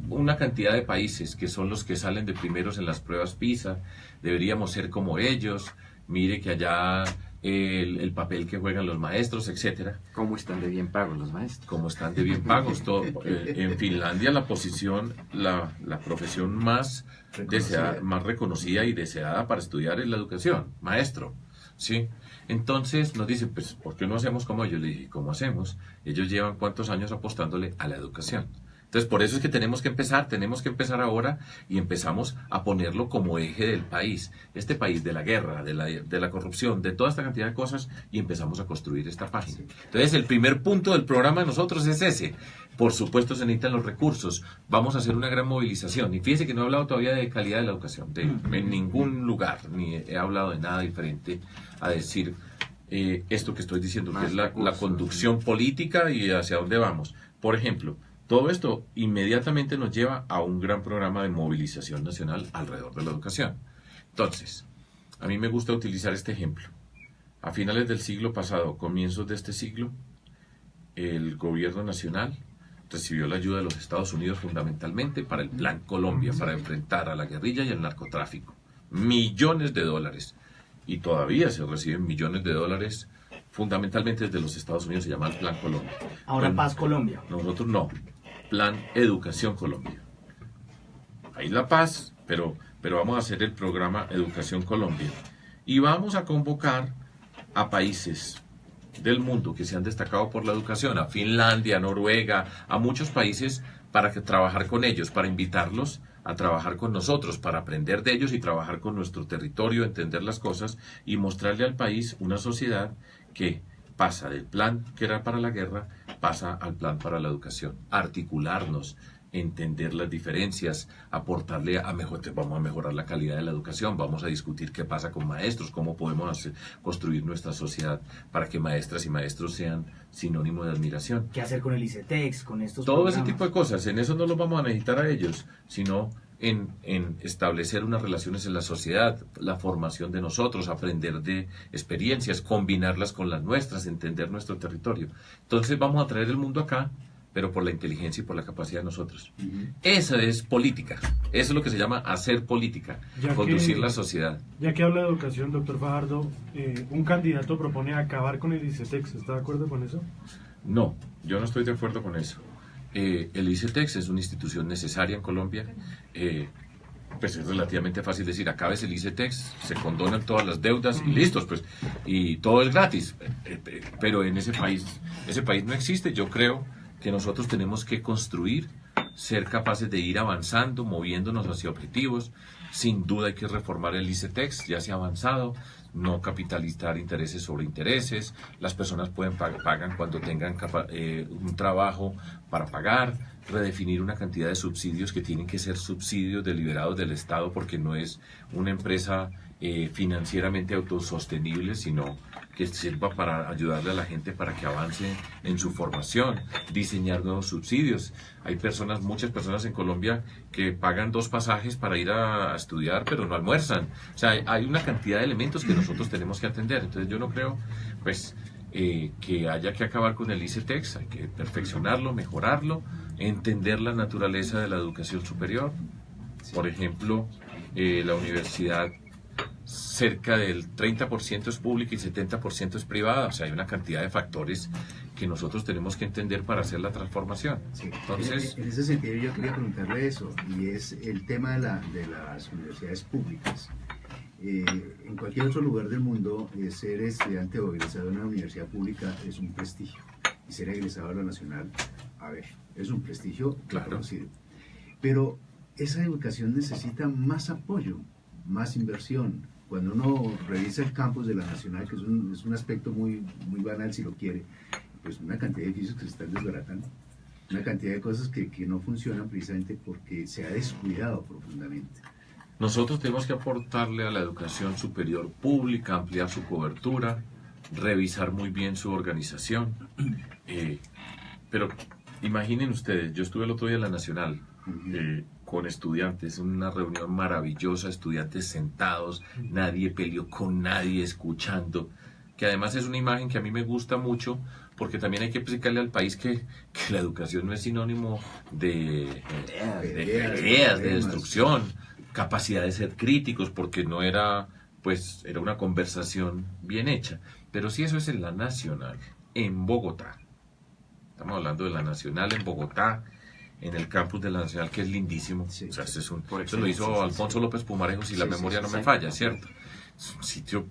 una cantidad de países que son los que salen de primeros en las pruebas PISA, deberíamos ser como ellos, mire que allá el papel que juegan los maestros, etcétera. ¿Cómo están de bien pagos los maestros? Como están de bien pagos. En Finlandia la posición, la profesión más deseada, más reconocida y deseada para estudiar es la educación, maestro. ¿Sí? Entonces nos dicen, pues, ¿por qué no hacemos como ellos? Le dije, ¿cómo hacemos? Ellos llevan ¿cuántos años apostándole a la educación? Entonces, por eso es que tenemos que empezar ahora, y empezamos a ponerlo como eje del país. Este país de la guerra, de la corrupción, de toda esta cantidad de cosas, y empezamos a construir esta página. Entonces, el primer punto del programa de nosotros es ese. Por supuesto, se necesitan los recursos. Vamos a hacer una gran movilización. Y fíjese que no he hablado todavía de calidad de la educación, en ningún lugar, ni he hablado de nada diferente a decir esto que estoy diciendo, que es la conducción política y hacia dónde vamos. Por ejemplo, todo esto inmediatamente nos lleva a un gran programa de movilización nacional alrededor de la educación. Entonces, a mí me gusta utilizar este ejemplo. A finales del siglo pasado, comienzos de este siglo, el gobierno nacional recibió la ayuda de los Estados Unidos fundamentalmente para el Plan Colombia, para enfrentar a la guerrilla y al narcotráfico. Millones de dólares. Y todavía se reciben millones de dólares fundamentalmente desde los Estados Unidos. Se llama el Plan Colombia. Ahora Bueno, Paz Colombia. nosotros no. Plan Educación Colombia. Ahí la paz, pero vamos a hacer el programa Educación Colombia. Y vamos a convocar a países del mundo que se han destacado por la educación, a Finlandia, a Noruega, a muchos países, para trabajar con ellos, para invitarlos a trabajar con nosotros, para aprender de ellos y trabajar con nuestro territorio, entender las cosas y mostrarle al país una sociedad que pasa del plan que era para la guerra, pasa al plan para la educación. Articularnos, entender las diferencias, aportarle vamos a mejorar la calidad de la educación, vamos a discutir qué pasa con maestros, cómo podemos construir nuestra sociedad para que maestras y maestros sean sinónimo de admiración. ¿Qué hacer con el ICETEX, con estos Todo programas? ese tipo de cosas, en eso no los vamos a necesitar a ellos, sino en establecer unas relaciones en la sociedad, la formación de nosotros, aprender de experiencias, combinarlas con las nuestras, entender nuestro territorio. Entonces vamos a traer el mundo acá, pero por la inteligencia y por la capacidad de nosotros. Esa es política, eso es lo que se llama hacer política, conducir la sociedad. Ya que habla de educación, doctor Fajardo, un candidato propone acabar con el ICETEX. ¿Está de acuerdo con eso? No, yo no estoy de acuerdo con eso. El ICETEX es una institución necesaria en Colombia. Pues es relativamente fácil decir, acabes el ICETEX, se condonan todas las deudas y listos, pues, y todo es gratis. Pero en ese país no existe. Yo creo que nosotros tenemos que construir, ser capaces de ir avanzando, moviéndonos hacia objetivos. Sin duda hay que reformar el ICETEX, ya se ha avanzado, no capitalizar intereses sobre intereses, las personas pagan cuando tengan un trabajo para pagar, redefinir una cantidad de subsidios que tienen que ser subsidios deliberados del Estado, porque no es una empresa financieramente autosostenible, sino que sirva para ayudarle a la gente para que avance en su formación, diseñar nuevos subsidios. Hay muchas personas en Colombia que pagan 2 pasajes para ir a estudiar, pero no almuerzan. O sea, hay una cantidad de elementos que nosotros tenemos que atender. Entonces yo no creo, pues, que haya que acabar con el ICETEX, hay que perfeccionarlo, mejorarlo, entender la naturaleza de la educación superior. Por ejemplo, la universidad, cerca del 30% es pública y 70% es privada. O sea, hay una cantidad de factores que nosotros tenemos que entender para hacer la transformación. Sí. Entonces, en ese sentido yo quería preguntarle eso, y es el tema de las universidades públicas. En cualquier otro lugar del mundo, ser estudiante o egresado de una universidad pública es un prestigio, y ser egresado de la nacional, a ver, es un prestigio reconocido. Pero esa educación necesita más apoyo, más inversión. Cuando uno revisa el campus de la nacional, que es un aspecto muy banal si lo quiere, pues una cantidad de edificios que se están desbaratando. Una cantidad de cosas que no funcionan precisamente porque se ha descuidado profundamente. Nosotros tenemos que aportarle a la educación superior pública, ampliar su cobertura, revisar muy bien su organización. Pero imaginen ustedes, yo estuve el otro día en la Nacional con estudiantes, una reunión maravillosa, estudiantes sentados, nadie peleó con nadie, escuchando, que además es una imagen que a mí me gusta mucho, porque también hay que explicarle al país que la educación no es sinónimo de peleas, de destrucción, capacidad de ser críticos, porque no era, pues, era una conversación bien hecha. Pero si eso es en la Nacional, en Bogotá, estamos hablando de la Nacional en Bogotá, en el campus de la Nacional, que es lindísimo. Sí, o sea, eso lo hizo Alfonso López Pumarejo, si la memoria no me falla, ¿cierto? Es un sitio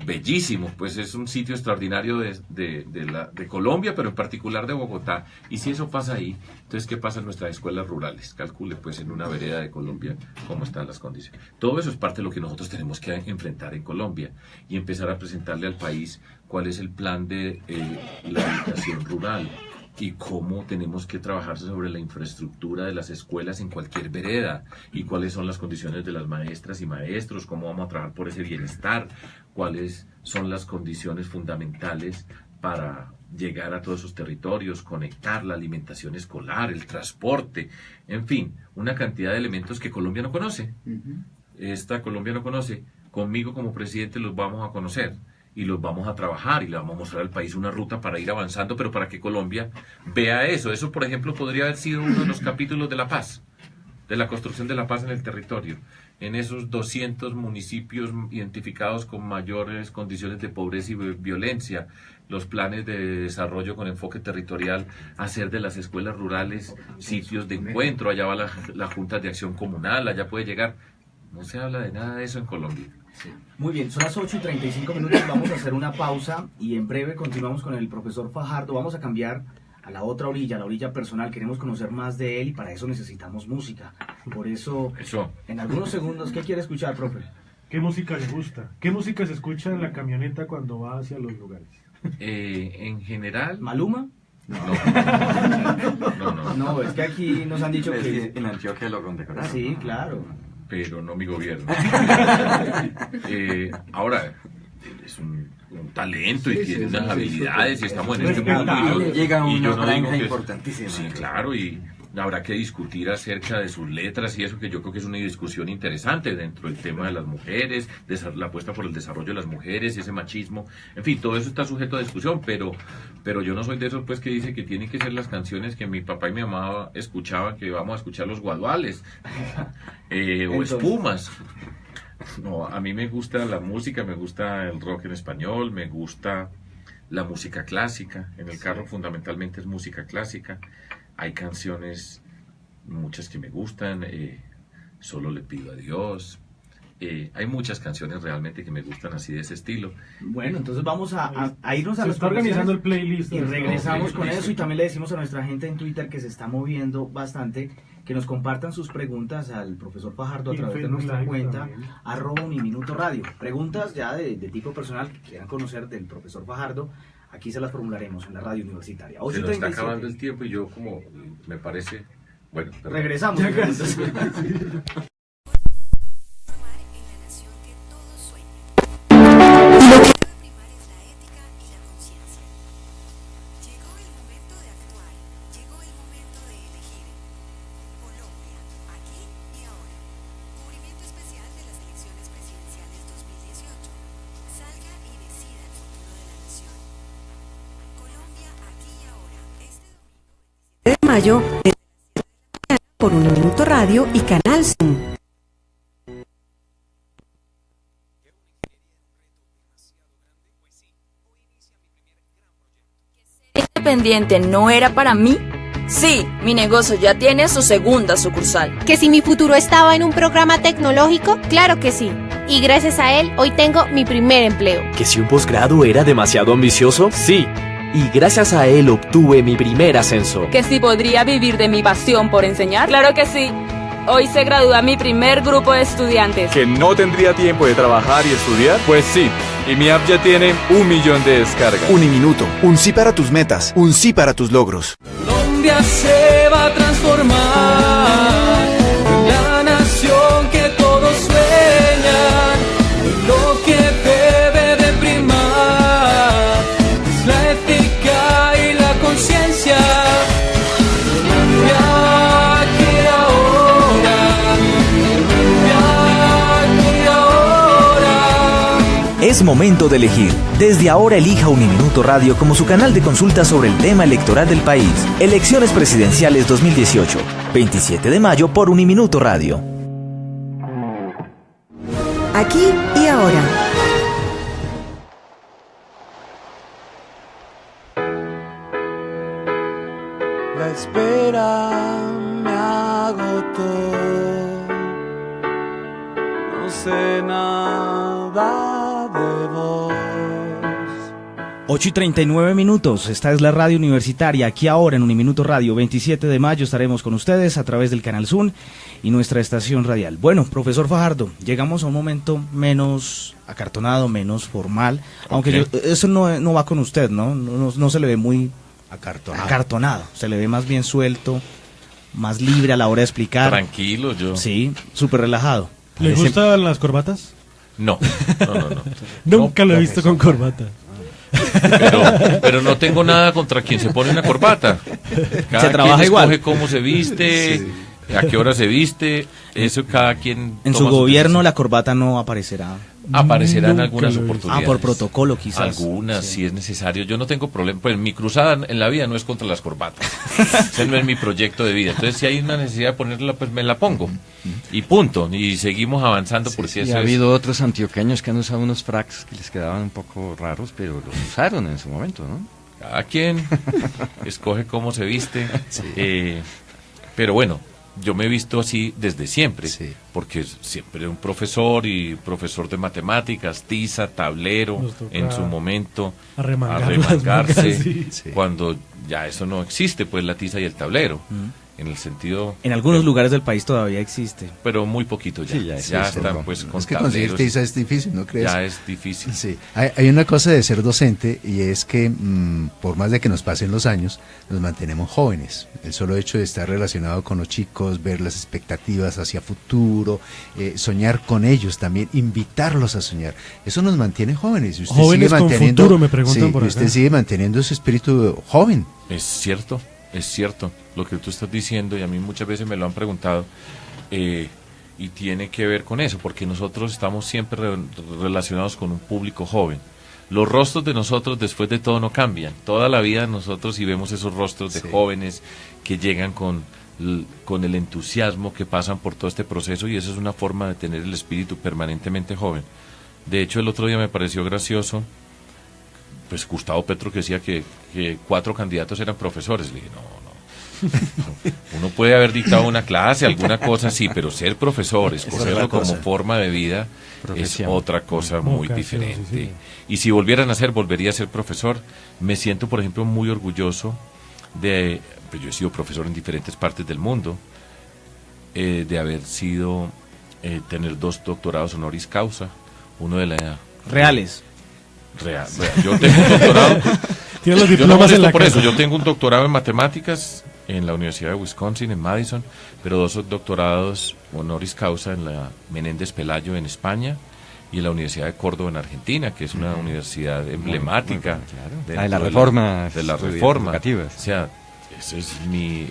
bellísimo, pues es un sitio extraordinario de Colombia, pero en particular de Bogotá. Y si eso pasa ahí, entonces ¿qué pasa en nuestras escuelas rurales? Calcule pues en una vereda de Colombia cómo están las condiciones. Todo eso es parte de lo que nosotros tenemos que enfrentar en Colombia y empezar a presentarle al país cuál es el plan de la educación rural y cómo tenemos que trabajar sobre la infraestructura de las escuelas en cualquier vereda y cuáles son las condiciones de las maestras y maestros, cómo vamos a trabajar por ese bienestar, cuáles son las condiciones fundamentales para llegar a todos esos territorios, conectar la alimentación escolar, el transporte, en fin, una cantidad de elementos que Colombia no conoce. Esta Colombia no conoce. Conmigo como presidente los vamos a conocer y los vamos a trabajar y le vamos a mostrar al país una ruta para ir avanzando, pero para que Colombia vea eso. Eso, por ejemplo, podría haber sido uno de los capítulos de la paz, de la construcción de la paz en el territorio. En esos 200 municipios identificados con mayores condiciones de pobreza y violencia, los planes de desarrollo con enfoque territorial, hacer de las escuelas rurales sitios de encuentro, allá va la Junta de Acción Comunal, allá puede llegar. No se habla de nada de eso en Colombia. Sí. Muy bien, son las 8:35, vamos a hacer una pausa y en breve continuamos con el profesor Fajardo. Vamos a cambiar a la otra orilla, la orilla personal. Queremos conocer más de él y para eso necesitamos música. Por eso, en algunos segundos, ¿qué quiere escuchar, profe? ¿Qué música le gusta? ¿Qué música se escucha en la camioneta cuando va hacia los lugares? En general... ¿Maluma? No, es que aquí nos han dicho que... En Antioquia lo condecoraron. Sí, claro. Pero no mi gobierno. Ahora, es un talento y tiene unas habilidades y estamos en este mundo. Llega una yo no digo franja que importantísima. Sí, claro, y habrá que discutir acerca de sus letras y eso, que yo creo que es una discusión interesante dentro del tema de las mujeres, la apuesta por el desarrollo de las mujeres y ese machismo. En fin, todo eso está sujeto a discusión, pero yo no soy de esos pues que dice que tienen que ser las canciones que mi papá y mi mamá escuchaban, que vamos a escuchar los guaduales o espumas. No, a mí me gusta la música, me gusta el rock en español, me gusta la música clásica. En el carro fundamentalmente es música clásica. Hay canciones, muchas que me gustan, Solo le pido a Dios. Hay muchas canciones realmente que me gustan así de ese estilo. Bueno, entonces vamos a irnos a Se los está organizando el playlist. y regresamos con eso, y también le decimos a nuestra gente en Twitter que se está moviendo bastante, que nos compartan sus preguntas al profesor Fajardo a través de nuestra cuenta @uniminutoradio. Preguntas ya de tipo personal que quieran conocer del profesor Fajardo. Aquí se las formularemos en la radio universitaria. Se nos está acabando el tiempo y yo como me parece... Bueno, regresamos. De mayo por Uniminuto Radio y Canal Zoom. Independiente no era para mí. Sí, mi negocio ya tiene su segunda sucursal. ¿Que si mi futuro estaba en un programa tecnológico? Claro que sí. Y gracias a él hoy tengo mi primer empleo. ¿Que si un posgrado era demasiado ambicioso? Sí. Y gracias a él obtuve mi primer ascenso. ¿Que si podría vivir de mi pasión por enseñar? Claro que sí. Hoy se gradúa mi primer grupo de estudiantes. ¿Que no tendría tiempo de trabajar y estudiar? Pues sí. Y mi app ya tiene 1 millón de descargas. Uniminuto. Un sí para tus metas. Un sí para tus logros. Colombia. Colombia se va a transformar en la nación que todos sueñan. Y lo que debe de primar es la ética y la conciencia. Colombia, aquí y ahora. Colombia, aquí y ahora. Es momento de elegir. Desde ahora elija Uniminuto Radio como su canal de consulta sobre el tema electoral del país. Elecciones presidenciales 2018, 27 de mayo por Uniminuto Radio. Aquí y ahora. La espera me agotó. No sé nada de vos. 8:39. Esta es la radio universitaria. Aquí ahora en Uniminuto Radio, 27 de mayo estaremos con ustedes a través del canal Zoom y nuestra estación radial. Bueno, profesor Fajardo, llegamos a un momento menos acartonado, menos formal, aunque eso no va con usted, ¿no? No se le ve muy acartonado, se le ve más bien suelto, más libre a la hora de explicar. Tranquilo, yo. Sí, súper relajado. ¿Le gustan las corbatas? No. Nunca lo he visto con corbata. Pero no tengo nada contra quien se pone una corbata. Cada se trabaja quien igual. escoge cómo se viste, sí. A qué hora se viste, eso cada quien. En su gobierno la corbata no aparecerá. Aparecerá en algunas oportunidades. Por protocolo quizás. Algunas, si es necesario. Yo no tengo problema. Pues mi cruzada en la vida no es contra las corbatas. Ese no es mi proyecto de vida. Entonces, si hay una necesidad de ponerla, pues me la pongo. Y punto. Y seguimos avanzando porque y ha habido otros antioqueños que han usado unos fracs que les quedaban un poco raros, pero los usaron en su momento, ¿no? Cada quien escoge cómo se viste. Pero bueno, yo me he visto así desde siempre, porque siempre un profesor y profesor de matemáticas, tiza, tablero, en su momento, arremangarse, cuando ya eso no existe, pues la tiza y el tablero, en el sentido... En algunos lugares del país todavía existe. Pero muy poquito ya, ya están pues con es que conseguir tiza es difícil, ¿no crees? Ya es difícil. Sí, hay una cosa de ser docente y es que por más de que nos pasen los años, nos mantenemos jóvenes. El solo hecho de estar relacionado con los chicos, ver las expectativas hacia futuro, soñar con ellos también, invitarlos a soñar, eso nos mantiene jóvenes. Y usted jóvenes sigue manteniendo, con futuro, me preguntan por acá. Usted sigue manteniendo ese espíritu joven. Es cierto lo que tú estás diciendo, y a mí muchas veces me lo han preguntado, y tiene que ver con eso, porque nosotros estamos siempre relacionados con un público joven. Los rostros de nosotros después de todo no cambian, toda la vida nosotros y vemos esos rostros de jóvenes que llegan con el entusiasmo, que pasan por todo este proceso, y eso es una forma de tener el espíritu permanentemente joven. De hecho, el otro día me pareció gracioso, pues Gustavo Petro, que decía que 4 candidatos eran profesores. Le dije, no. Uno puede haber dictado una clase, alguna cosa así, pero ser profesor, escogerlo como forma de vida, es otra cosa muy diferente. Y si volvieran a ser, volvería a ser profesor. Me siento, por ejemplo, muy orgulloso de, pues yo he sido profesor en diferentes partes del mundo, de haber sido, tener 2 doctorados honoris causa, uno de la... Reales. Real. Yo tengo un doctorado. Tiene los diplomas en la por casa. eso, yo tengo un doctorado en matemáticas en la Universidad de Wisconsin, en Madison, pero 2 doctorados honoris causa en la Menéndez Pelayo en España y en la Universidad de Córdoba en Argentina, que es una universidad emblemática de la reforma. De la reforma. O sea, esa es mi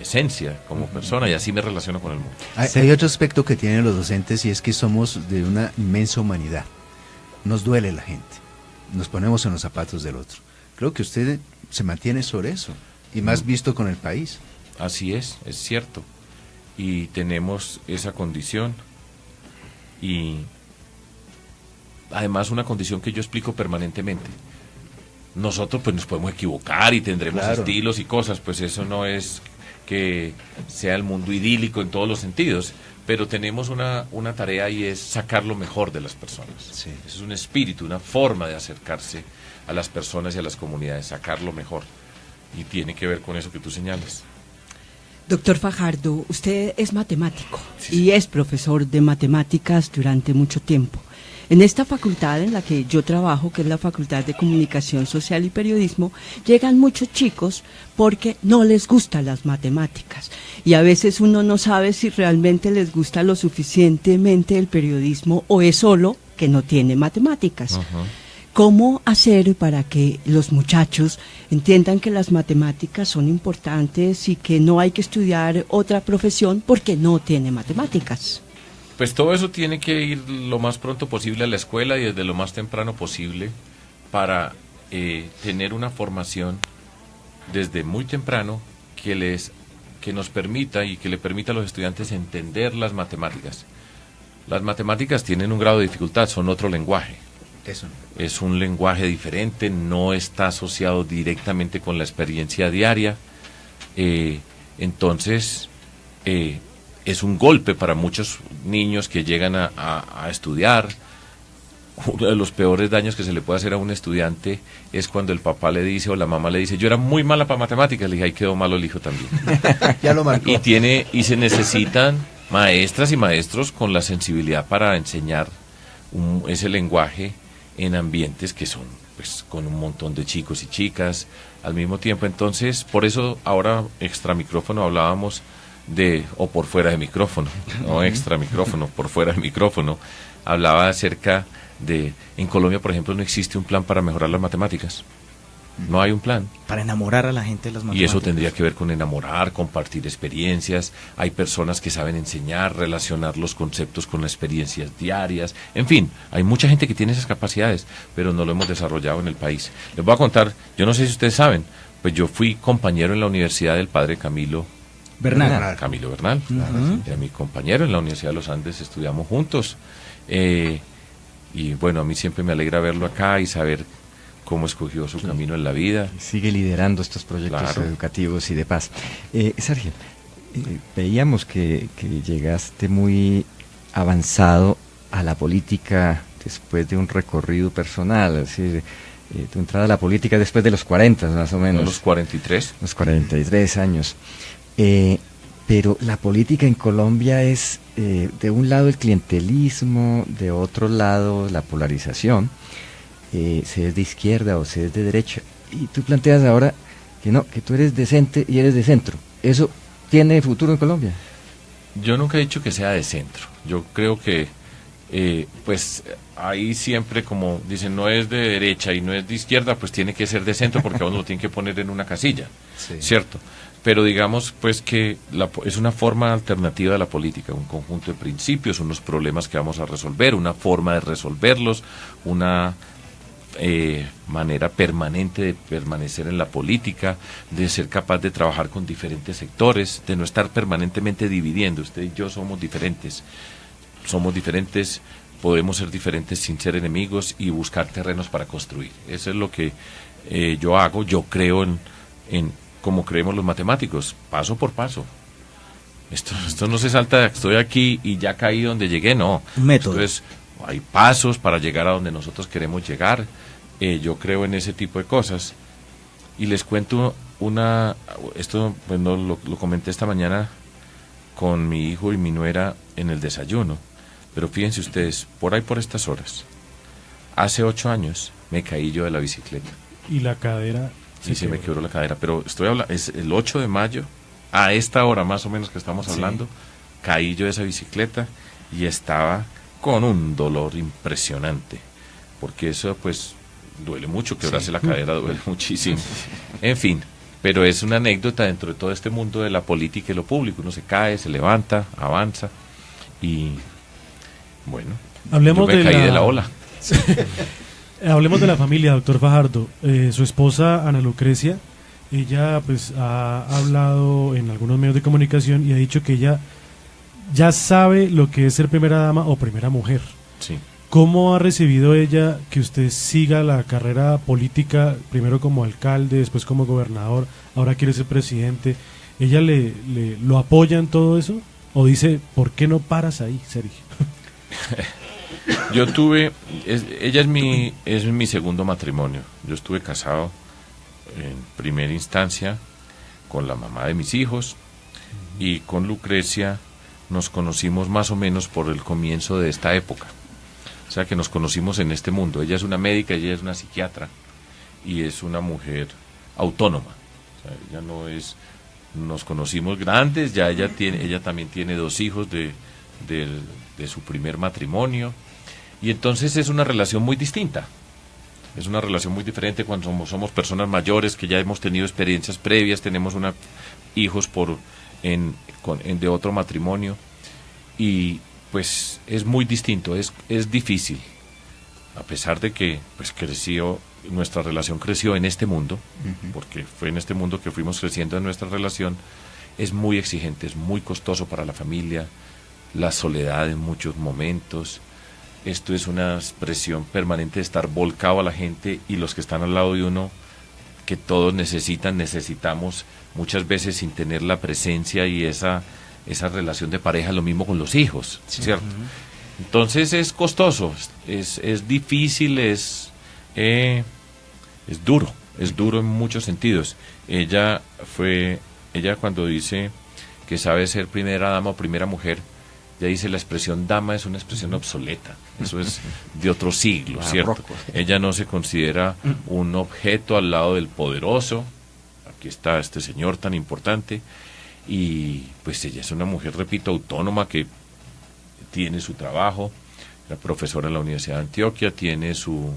esencia como persona, y así me relaciono con el mundo. Hay otro aspecto que tienen los docentes, y es que somos de una inmensa humanidad. Nos duele la gente, nos ponemos en los zapatos del otro. Creo que usted se mantiene sobre eso, y más visto con el país. Así es cierto, y tenemos esa condición, y además una condición que yo explico permanentemente. Nosotros pues nos podemos equivocar y tendremos estilos y cosas, pues eso no es que sea el mundo idílico en todos los sentidos, pero tenemos una tarea, y es sacar lo mejor de las personas. Eso es un espíritu, una forma de acercarse a las personas y a las comunidades, sacar lo mejor, y tiene que ver con eso que tú señalas. Doctor Fajardo, usted es matemático y es profesor de matemáticas durante mucho tiempo. En esta facultad en la que yo trabajo, que es la Facultad de Comunicación Social y Periodismo, llegan muchos chicos porque no les gustan las matemáticas. Y a veces uno no sabe si realmente les gusta lo suficientemente el periodismo o es solo que no tiene matemáticas. ¿Cómo hacer para que los muchachos entiendan que las matemáticas son importantes y que no hay que estudiar otra profesión porque no tiene matemáticas? Pues todo eso tiene que ir lo más pronto posible a la escuela y desde lo más temprano posible para tener una formación desde muy temprano que nos permita y que le permita a los estudiantes entender las matemáticas. Las matemáticas tienen un grado de dificultad, son otro lenguaje. Eso. Es un lenguaje diferente, no está asociado directamente con la experiencia diaria. Entonces, es un golpe para muchos niños que llegan a estudiar. Uno de los peores daños que se le puede hacer a un estudiante es cuando el papá le dice o la mamá le dice, yo era muy mala para matemáticas, le dije, ahí quedó malo el hijo también. Ya lo marcó. Y se necesitan maestras y maestros con la sensibilidad para enseñar ese lenguaje en ambientes que son pues con un montón de chicos y chicas al mismo tiempo. Entonces, por eso ahora extra micrófono hablábamos o por fuera de micrófono, no extra micrófono, por fuera de micrófono, hablaba acerca de, en Colombia, por ejemplo, no existe un plan para mejorar las matemáticas. No hay un plan. Para enamorar a la gente de las matemáticas. Y eso tendría que ver con enamorar, compartir experiencias. Hay personas que saben enseñar, relacionar los conceptos con las experiencias diarias. En fin, hay mucha gente que tiene esas capacidades, pero no lo hemos desarrollado en el país. Les voy a contar, yo no sé si ustedes saben, pues yo fui compañero en la Universidad del padre Camilo Bernal. Camilo Bernal. Era mi compañero en la Universidad de los Andes, estudiamos juntos. Y bueno, a mí siempre me alegra verlo acá y saber cómo escogió su camino en la vida. Sigue liderando estos proyectos educativos y de paz. Sergio, veíamos que llegaste muy avanzado a la política después de un recorrido personal, es decir, tu entrada a la política después de los 40 más o menos. Los 43. Los 43 años. Pero la política en Colombia es, de un lado el clientelismo, de otro lado la polarización. Se es de izquierda o se es de derecha, y tú planteas ahora que no, que tú eres decente y eres de centro. ¿Eso tiene futuro en Colombia? Yo nunca he dicho que sea de centro. Yo creo que pues ahí siempre, como dicen, no es de derecha y no es de izquierda, pues tiene que ser de centro porque a uno lo tiene que poner en una casilla, ¿cierto? Pero digamos pues que es una forma alternativa de la política, un conjunto de principios, unos problemas que vamos a resolver, una forma de resolverlos, una manera permanente de permanecer en la política, de ser capaz de trabajar con diferentes sectores, de no estar permanentemente dividiendo. Usted y yo somos diferentes, podemos ser diferentes sin ser enemigos y buscar terrenos para construir. Eso es lo que yo hago. Yo creo en como creemos los matemáticos, paso por paso. Esto no se salta, estoy aquí y ya caí donde llegué, no. Método. Entonces, hay pasos para llegar a donde nosotros queremos llegar. Yo creo en ese tipo de cosas. Y les cuento esto pues no, lo comenté esta mañana con mi hijo y mi nuera en el desayuno. Pero fíjense ustedes, por estas horas, hace 8 años me caí yo de la bicicleta. Y la cadera. Se me quebró la cadera. Pero estoy hablando, es el 8 de mayo, a esta hora más o menos que estamos hablando, caí yo de esa bicicleta y estaba con un dolor impresionante, porque eso pues duele mucho, quebrarse la cadera duele muchísimo. En fin, pero es una anécdota dentro de todo este mundo de la política y lo público. Uno se cae, se levanta, avanza y bueno, hablemos yo me caí de la ola. Hablemos de la familia, doctor Fajardo. Su esposa Ana Lucrecia, ella pues ha hablado en algunos medios de comunicación y ha dicho que ella ya sabe lo que es ser primera dama o primera mujer. Sí. ¿Cómo ha recibido ella que usted siga la carrera política, primero como alcalde, después como gobernador, ahora quiere ser presidente? ¿Ella lo apoya en todo eso? ¿O dice, ¿por qué no paras ahí, Sergio? Yo ella es mi segundo matrimonio. Yo estuve casado en primera instancia con la mamá de mis hijos, y con Lucrecia nos conocimos más o menos por el comienzo de esta época. O sea que nos conocimos en este mundo. Ella es una médica, ella es una psiquiatra y es una mujer autónoma. O sea, ella no es, nos conocimos grandes, ya ella también tiene 2 hijos de su primer matrimonio, y entonces es una relación muy distinta. Es una relación muy diferente cuando somos personas mayores que ya hemos tenido experiencias previas, tenemos hijos de otro matrimonio, y pues es muy distinto, es difícil, a pesar de que pues nuestra relación creció en este mundo, porque fue en este mundo que fuimos creciendo en nuestra relación. Es muy exigente, es muy costoso para la familia, la soledad en muchos momentos. Esto es una expresión permanente de estar volcado a la gente, y los que están al lado de uno, que todos necesitamos muchas veces sin tener la presencia y esa relación de pareja. Lo mismo con los hijos, ¿cierto? Entonces es costoso, es difícil, es duro en muchos sentidos. Ella cuando dice que sabe ser primera dama o primera mujer, ya dice, la expresión dama es una expresión obsoleta, eso es de otro siglo, ¿cierto? Ella no se considera un objeto al lado del poderoso. Aquí está este señor tan importante, y pues ella es una mujer, repito, autónoma, que tiene su trabajo, era profesora en la Universidad de Antioquia, tiene su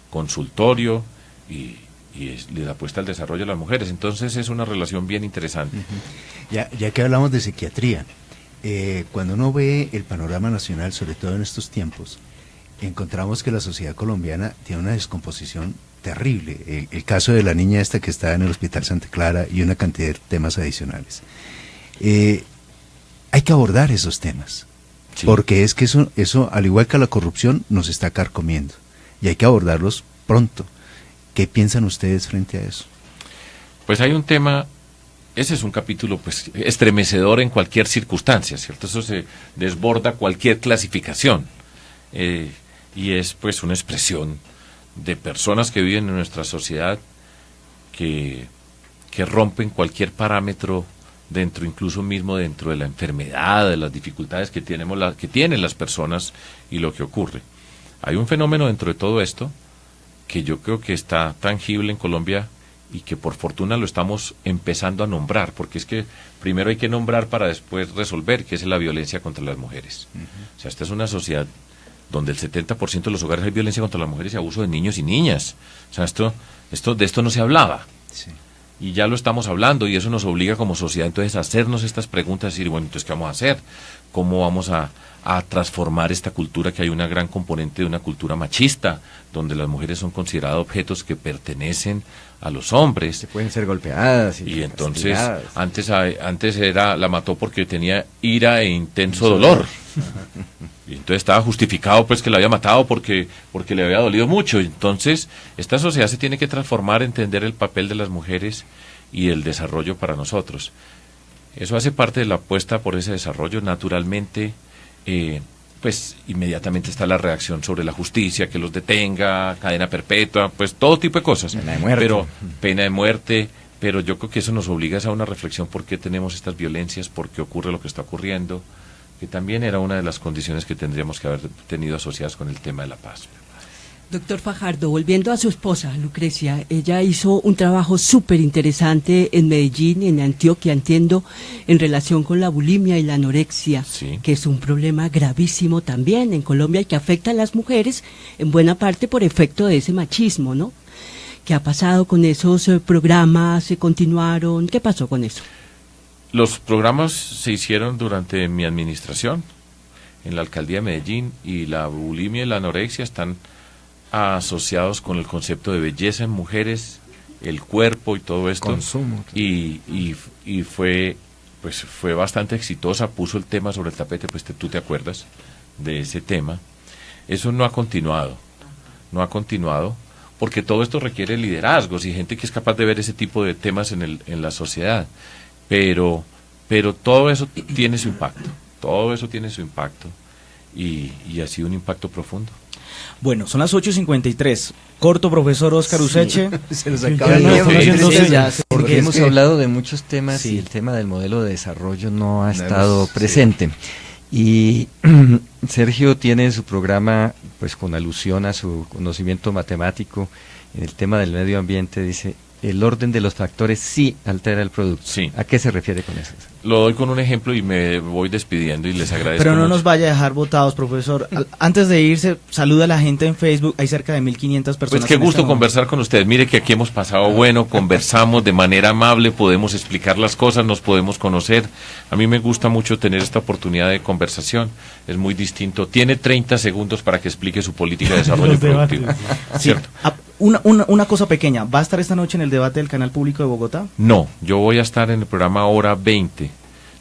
consultorio y le da apuesta al desarrollo de las mujeres. Entonces es una relación bien interesante. Ya que hablamos de psiquiatría, cuando uno ve el panorama nacional, sobre todo en estos tiempos, encontramos que la sociedad colombiana tiene una descomposición terrible. El caso de la niña esta que está en el Hospital Santa Clara, y una cantidad de temas adicionales. Hay que abordar esos temas, sí, porque es que eso, al igual que la corrupción, nos está carcomiendo, y hay que abordarlos pronto. ¿Qué piensan ustedes frente a eso? Pues hay un tema. Ese es un capítulo pues estremecedor en cualquier circunstancia, ¿cierto? Eso se desborda cualquier clasificación, y es pues una expresión de personas que viven en nuestra sociedad que rompen cualquier parámetro incluso mismo dentro de la enfermedad, de las dificultades que tienen las personas y lo que ocurre. Hay un fenómeno dentro de todo esto que yo creo que está tangible en Colombia, y que por fortuna lo estamos empezando a nombrar, porque es que primero hay que nombrar para después resolver, que es la violencia contra las mujeres. O sea, esta es una sociedad donde el 70% de los hogares hay violencia contra las mujeres y abuso de niños y niñas. O sea, de esto no se hablaba. Sí. Y ya lo estamos hablando, y eso nos obliga como sociedad entonces a hacernos estas preguntas, y decir, bueno, entonces ¿qué vamos a hacer? ¿Cómo vamos a transformar esta cultura, que hay una gran componente de una cultura machista, donde las mujeres son consideradas objetos que pertenecen a los hombres? Se pueden ser golpeadas y entonces antes la mató porque tenía ira e intenso dolor. Y entonces estaba justificado pues que la había matado porque le había dolido mucho. Entonces esta sociedad se tiene que transformar, entender el papel de las mujeres y el desarrollo para nosotros. Eso hace parte de la apuesta por ese desarrollo. Naturalmente, pues inmediatamente está la reacción sobre la justicia, que los detenga, cadena perpetua, pues todo tipo de cosas. Pena de muerte, pero yo creo que eso nos obliga a una reflexión: por qué tenemos estas violencias, por qué ocurre lo que está ocurriendo, que también era una de las condiciones que tendríamos que haber tenido asociadas con el tema de la paz. Doctor Fajardo, volviendo a su esposa, Lucrecia, ella hizo un trabajo súper interesante en Medellín y en Antioquia, entiendo, en relación con la bulimia y la anorexia, sí, que es un problema gravísimo también en Colombia y que afecta a las mujeres en buena parte por efecto de ese machismo, ¿no? ¿Qué ha pasado con esos programas? ¿Se continuaron? ¿Qué pasó con eso? Los programas se hicieron durante mi administración en la alcaldía de Medellín, y la bulimia y la anorexia están asociados con el concepto de belleza en mujeres, el cuerpo y todo esto. Consumo. Y fue bastante exitosa, puso el tema sobre el tapete, pues tú te acuerdas de ese tema. Eso no ha continuado, porque todo esto requiere liderazgos y gente que es capaz de ver ese tipo de temas en la sociedad. Pero todo eso tiene su impacto, y ha sido un impacto profundo. Bueno, son las 8:53. Corto, profesor Óscar Useche. Se nos acaba el tiempo. Porque hemos hablado de muchos temas, y el tema del modelo de desarrollo no ha estado presente. Y Sergio tiene su programa, pues con alusión a su conocimiento matemático en el tema del medio ambiente, dice, el orden de los factores sí altera el producto. Sí. ¿A qué se refiere con eso? Lo doy con un ejemplo y me voy despidiendo y les agradezco Pero no mucho. nos vaya a dejar botados, profesor. Antes de irse, saluda a la gente en Facebook. Hay cerca de 1.500 personas. Pues qué en gusto este conversar con ustedes. Mire que aquí hemos pasado bueno, conversamos de manera amable, podemos explicar las cosas, nos podemos conocer. A mí me gusta mucho tener esta oportunidad de conversación. Es muy distinto. Tiene 30 segundos para que explique su política de desarrollo productivo. Sí. ¿Cierto? Una cosa pequeña. ¿Va a estar esta noche en el debate del Canal Público de Bogotá? No, yo voy a estar en el programa Hora 20.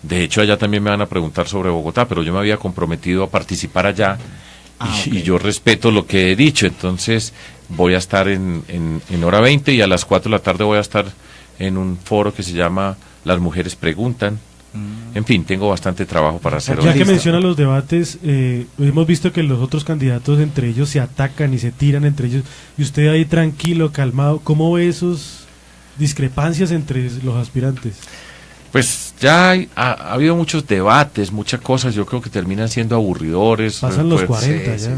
De hecho, allá también me van a preguntar sobre Bogotá, pero yo me había comprometido a participar allá y yo respeto lo que he dicho. Entonces, voy a estar en Hora 20 y a las 4 de la tarde voy a estar en un foro que se llama Las Mujeres Preguntan. En fin, tengo bastante trabajo para hacer. Ya que menciona los debates, hemos visto que los otros candidatos entre ellos se atacan y se tiran entre ellos, y usted ahí tranquilo, calmado, ¿cómo ve esas discrepancias entre los aspirantes? Pues ya ha habido muchos debates, muchas cosas, yo creo que terminan siendo aburridores. Pasan los 40 ya.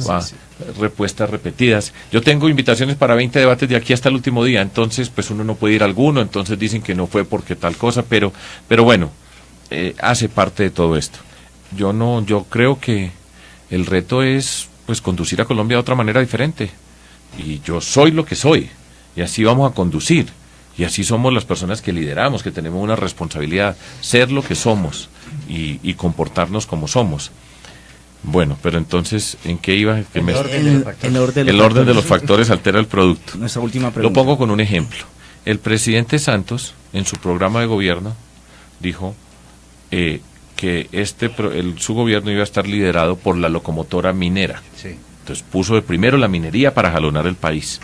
Respuestas repetidas. Yo tengo invitaciones para 20 debates de aquí hasta el último día, entonces pues uno no puede ir a alguno, entonces dicen que no fue porque tal cosa, pero bueno, hace parte de todo esto. Yo creo que el reto es pues conducir a Colombia de otra manera diferente, y yo soy lo que soy, y así vamos a conducir. Y así somos las personas que lideramos, que tenemos una responsabilidad, ser lo que somos y comportarnos como somos. Bueno, pero entonces, ¿en qué iba? El orden de los factores altera el producto. Nuestra última pregunta. Lo pongo con un ejemplo. El presidente Santos, en su programa de gobierno, dijo que su gobierno iba a estar liderado por la locomotora minera. Sí. Entonces puso de primero la minería para jalonar el país.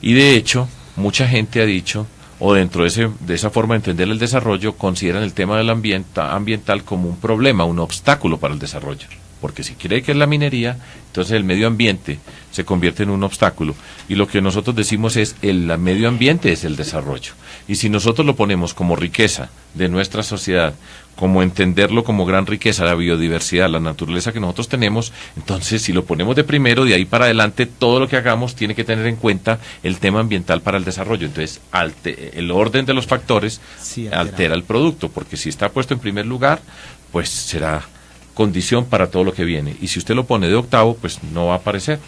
Y de hecho, mucha gente ha dicho, o dentro de esa forma de entender el desarrollo, consideran el tema del ambiental como un problema, un obstáculo para el desarrollo. Porque si cree que es la minería, entonces el medio ambiente se convierte en un obstáculo. Y lo que nosotros decimos es, el medio ambiente es el desarrollo. Y si nosotros lo ponemos como riqueza de nuestra sociedad, como entenderlo como gran riqueza, la biodiversidad, la naturaleza que nosotros tenemos, entonces si lo ponemos de primero, de ahí para adelante, todo lo que hagamos tiene que tener en cuenta el tema ambiental para el desarrollo. Entonces, el orden de los factores altera el producto, porque si está puesto en primer lugar, pues será condición para todo lo que viene. Y si usted lo pone de octavo, pues no va a aparecer.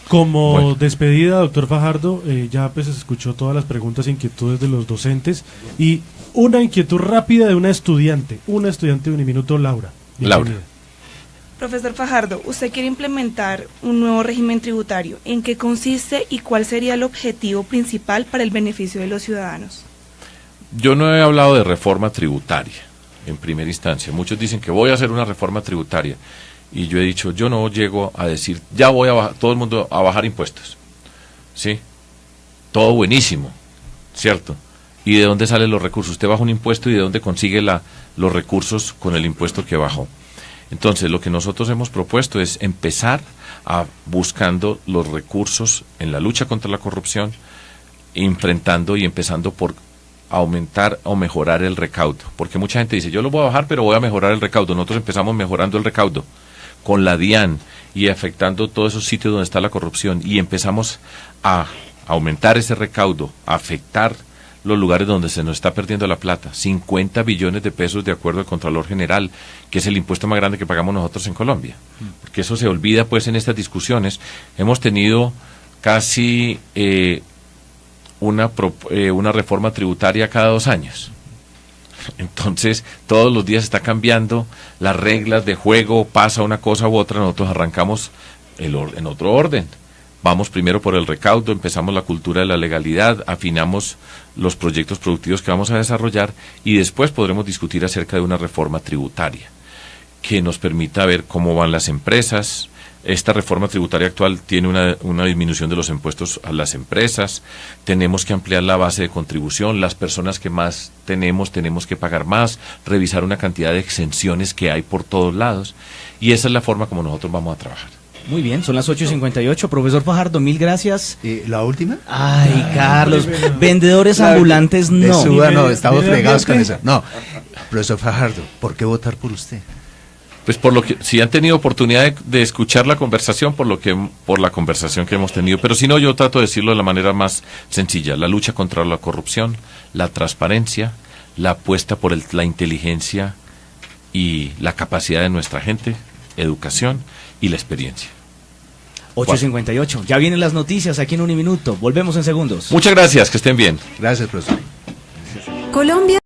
Como despedida, doctor Fajardo, ya pues escuchó todas las preguntas e inquietudes de los docentes, y una inquietud rápida de una estudiante de Uniminuto, Laura. Bienvenida. Laura. Profesor Fajardo, usted quiere implementar un nuevo régimen tributario. ¿En qué consiste y cuál sería el objetivo principal para el beneficio de los ciudadanos? Yo no he hablado de reforma tributaria en primera instancia. Muchos dicen que voy a hacer una reforma tributaria. Y yo he dicho, yo no llego a decir, ya voy a bajar, todo el mundo a bajar impuestos. ¿Sí? Todo buenísimo, ¿cierto? ¿Y de dónde salen los recursos? Usted baja un impuesto y de dónde consigue los recursos con el impuesto que bajó. Entonces, lo que nosotros hemos propuesto es empezar buscando los recursos en la lucha contra la corrupción, enfrentando y empezando por aumentar o mejorar el recaudo. Porque mucha gente dice, yo lo voy a bajar, pero voy a mejorar el recaudo. Nosotros empezamos mejorando el recaudo con la DIAN y afectando todos esos sitios donde está la corrupción, y empezamos a aumentar ese recaudo, a afectar los lugares donde se nos está perdiendo la plata. 50 billones de pesos de acuerdo al Contralor General, que es el impuesto más grande que pagamos nosotros en Colombia. Porque eso se olvida pues en estas discusiones. Hemos tenido casi una reforma tributaria cada 2 años. Entonces, todos los días está cambiando las reglas de juego, pasa una cosa u otra, nosotros arrancamos en otro orden. Vamos primero por el recaudo, empezamos la cultura de la legalidad, afinamos los proyectos productivos que vamos a desarrollar, y después podremos discutir acerca de una reforma tributaria que nos permita ver cómo van las empresas. Esta reforma tributaria actual tiene una disminución de los impuestos a las empresas. Tenemos que ampliar la base de contribución. Las personas que más tenemos que pagar más, revisar una cantidad de exenciones que hay por todos lados. Y esa es la forma como nosotros vamos a trabajar. Muy bien, son las 8:58. Profesor Fajardo, mil gracias. ¿La última? Ay, Carlos, vendedores ambulantes no. No, estamos fregados con eso. No, profesor Fajardo, ¿por qué votar por usted? Pues por lo que, si han tenido oportunidad de escuchar la conversación, por la conversación que hemos tenido, pero si no, yo trato de decirlo de la manera más sencilla: la lucha contra la corrupción, la transparencia, la apuesta por la inteligencia y la capacidad de nuestra gente, educación y la experiencia. 8:58, ya vienen las noticias aquí en un minuto, volvemos en segundos. Muchas gracias, que estén bien. Gracias, profesor. Colombia.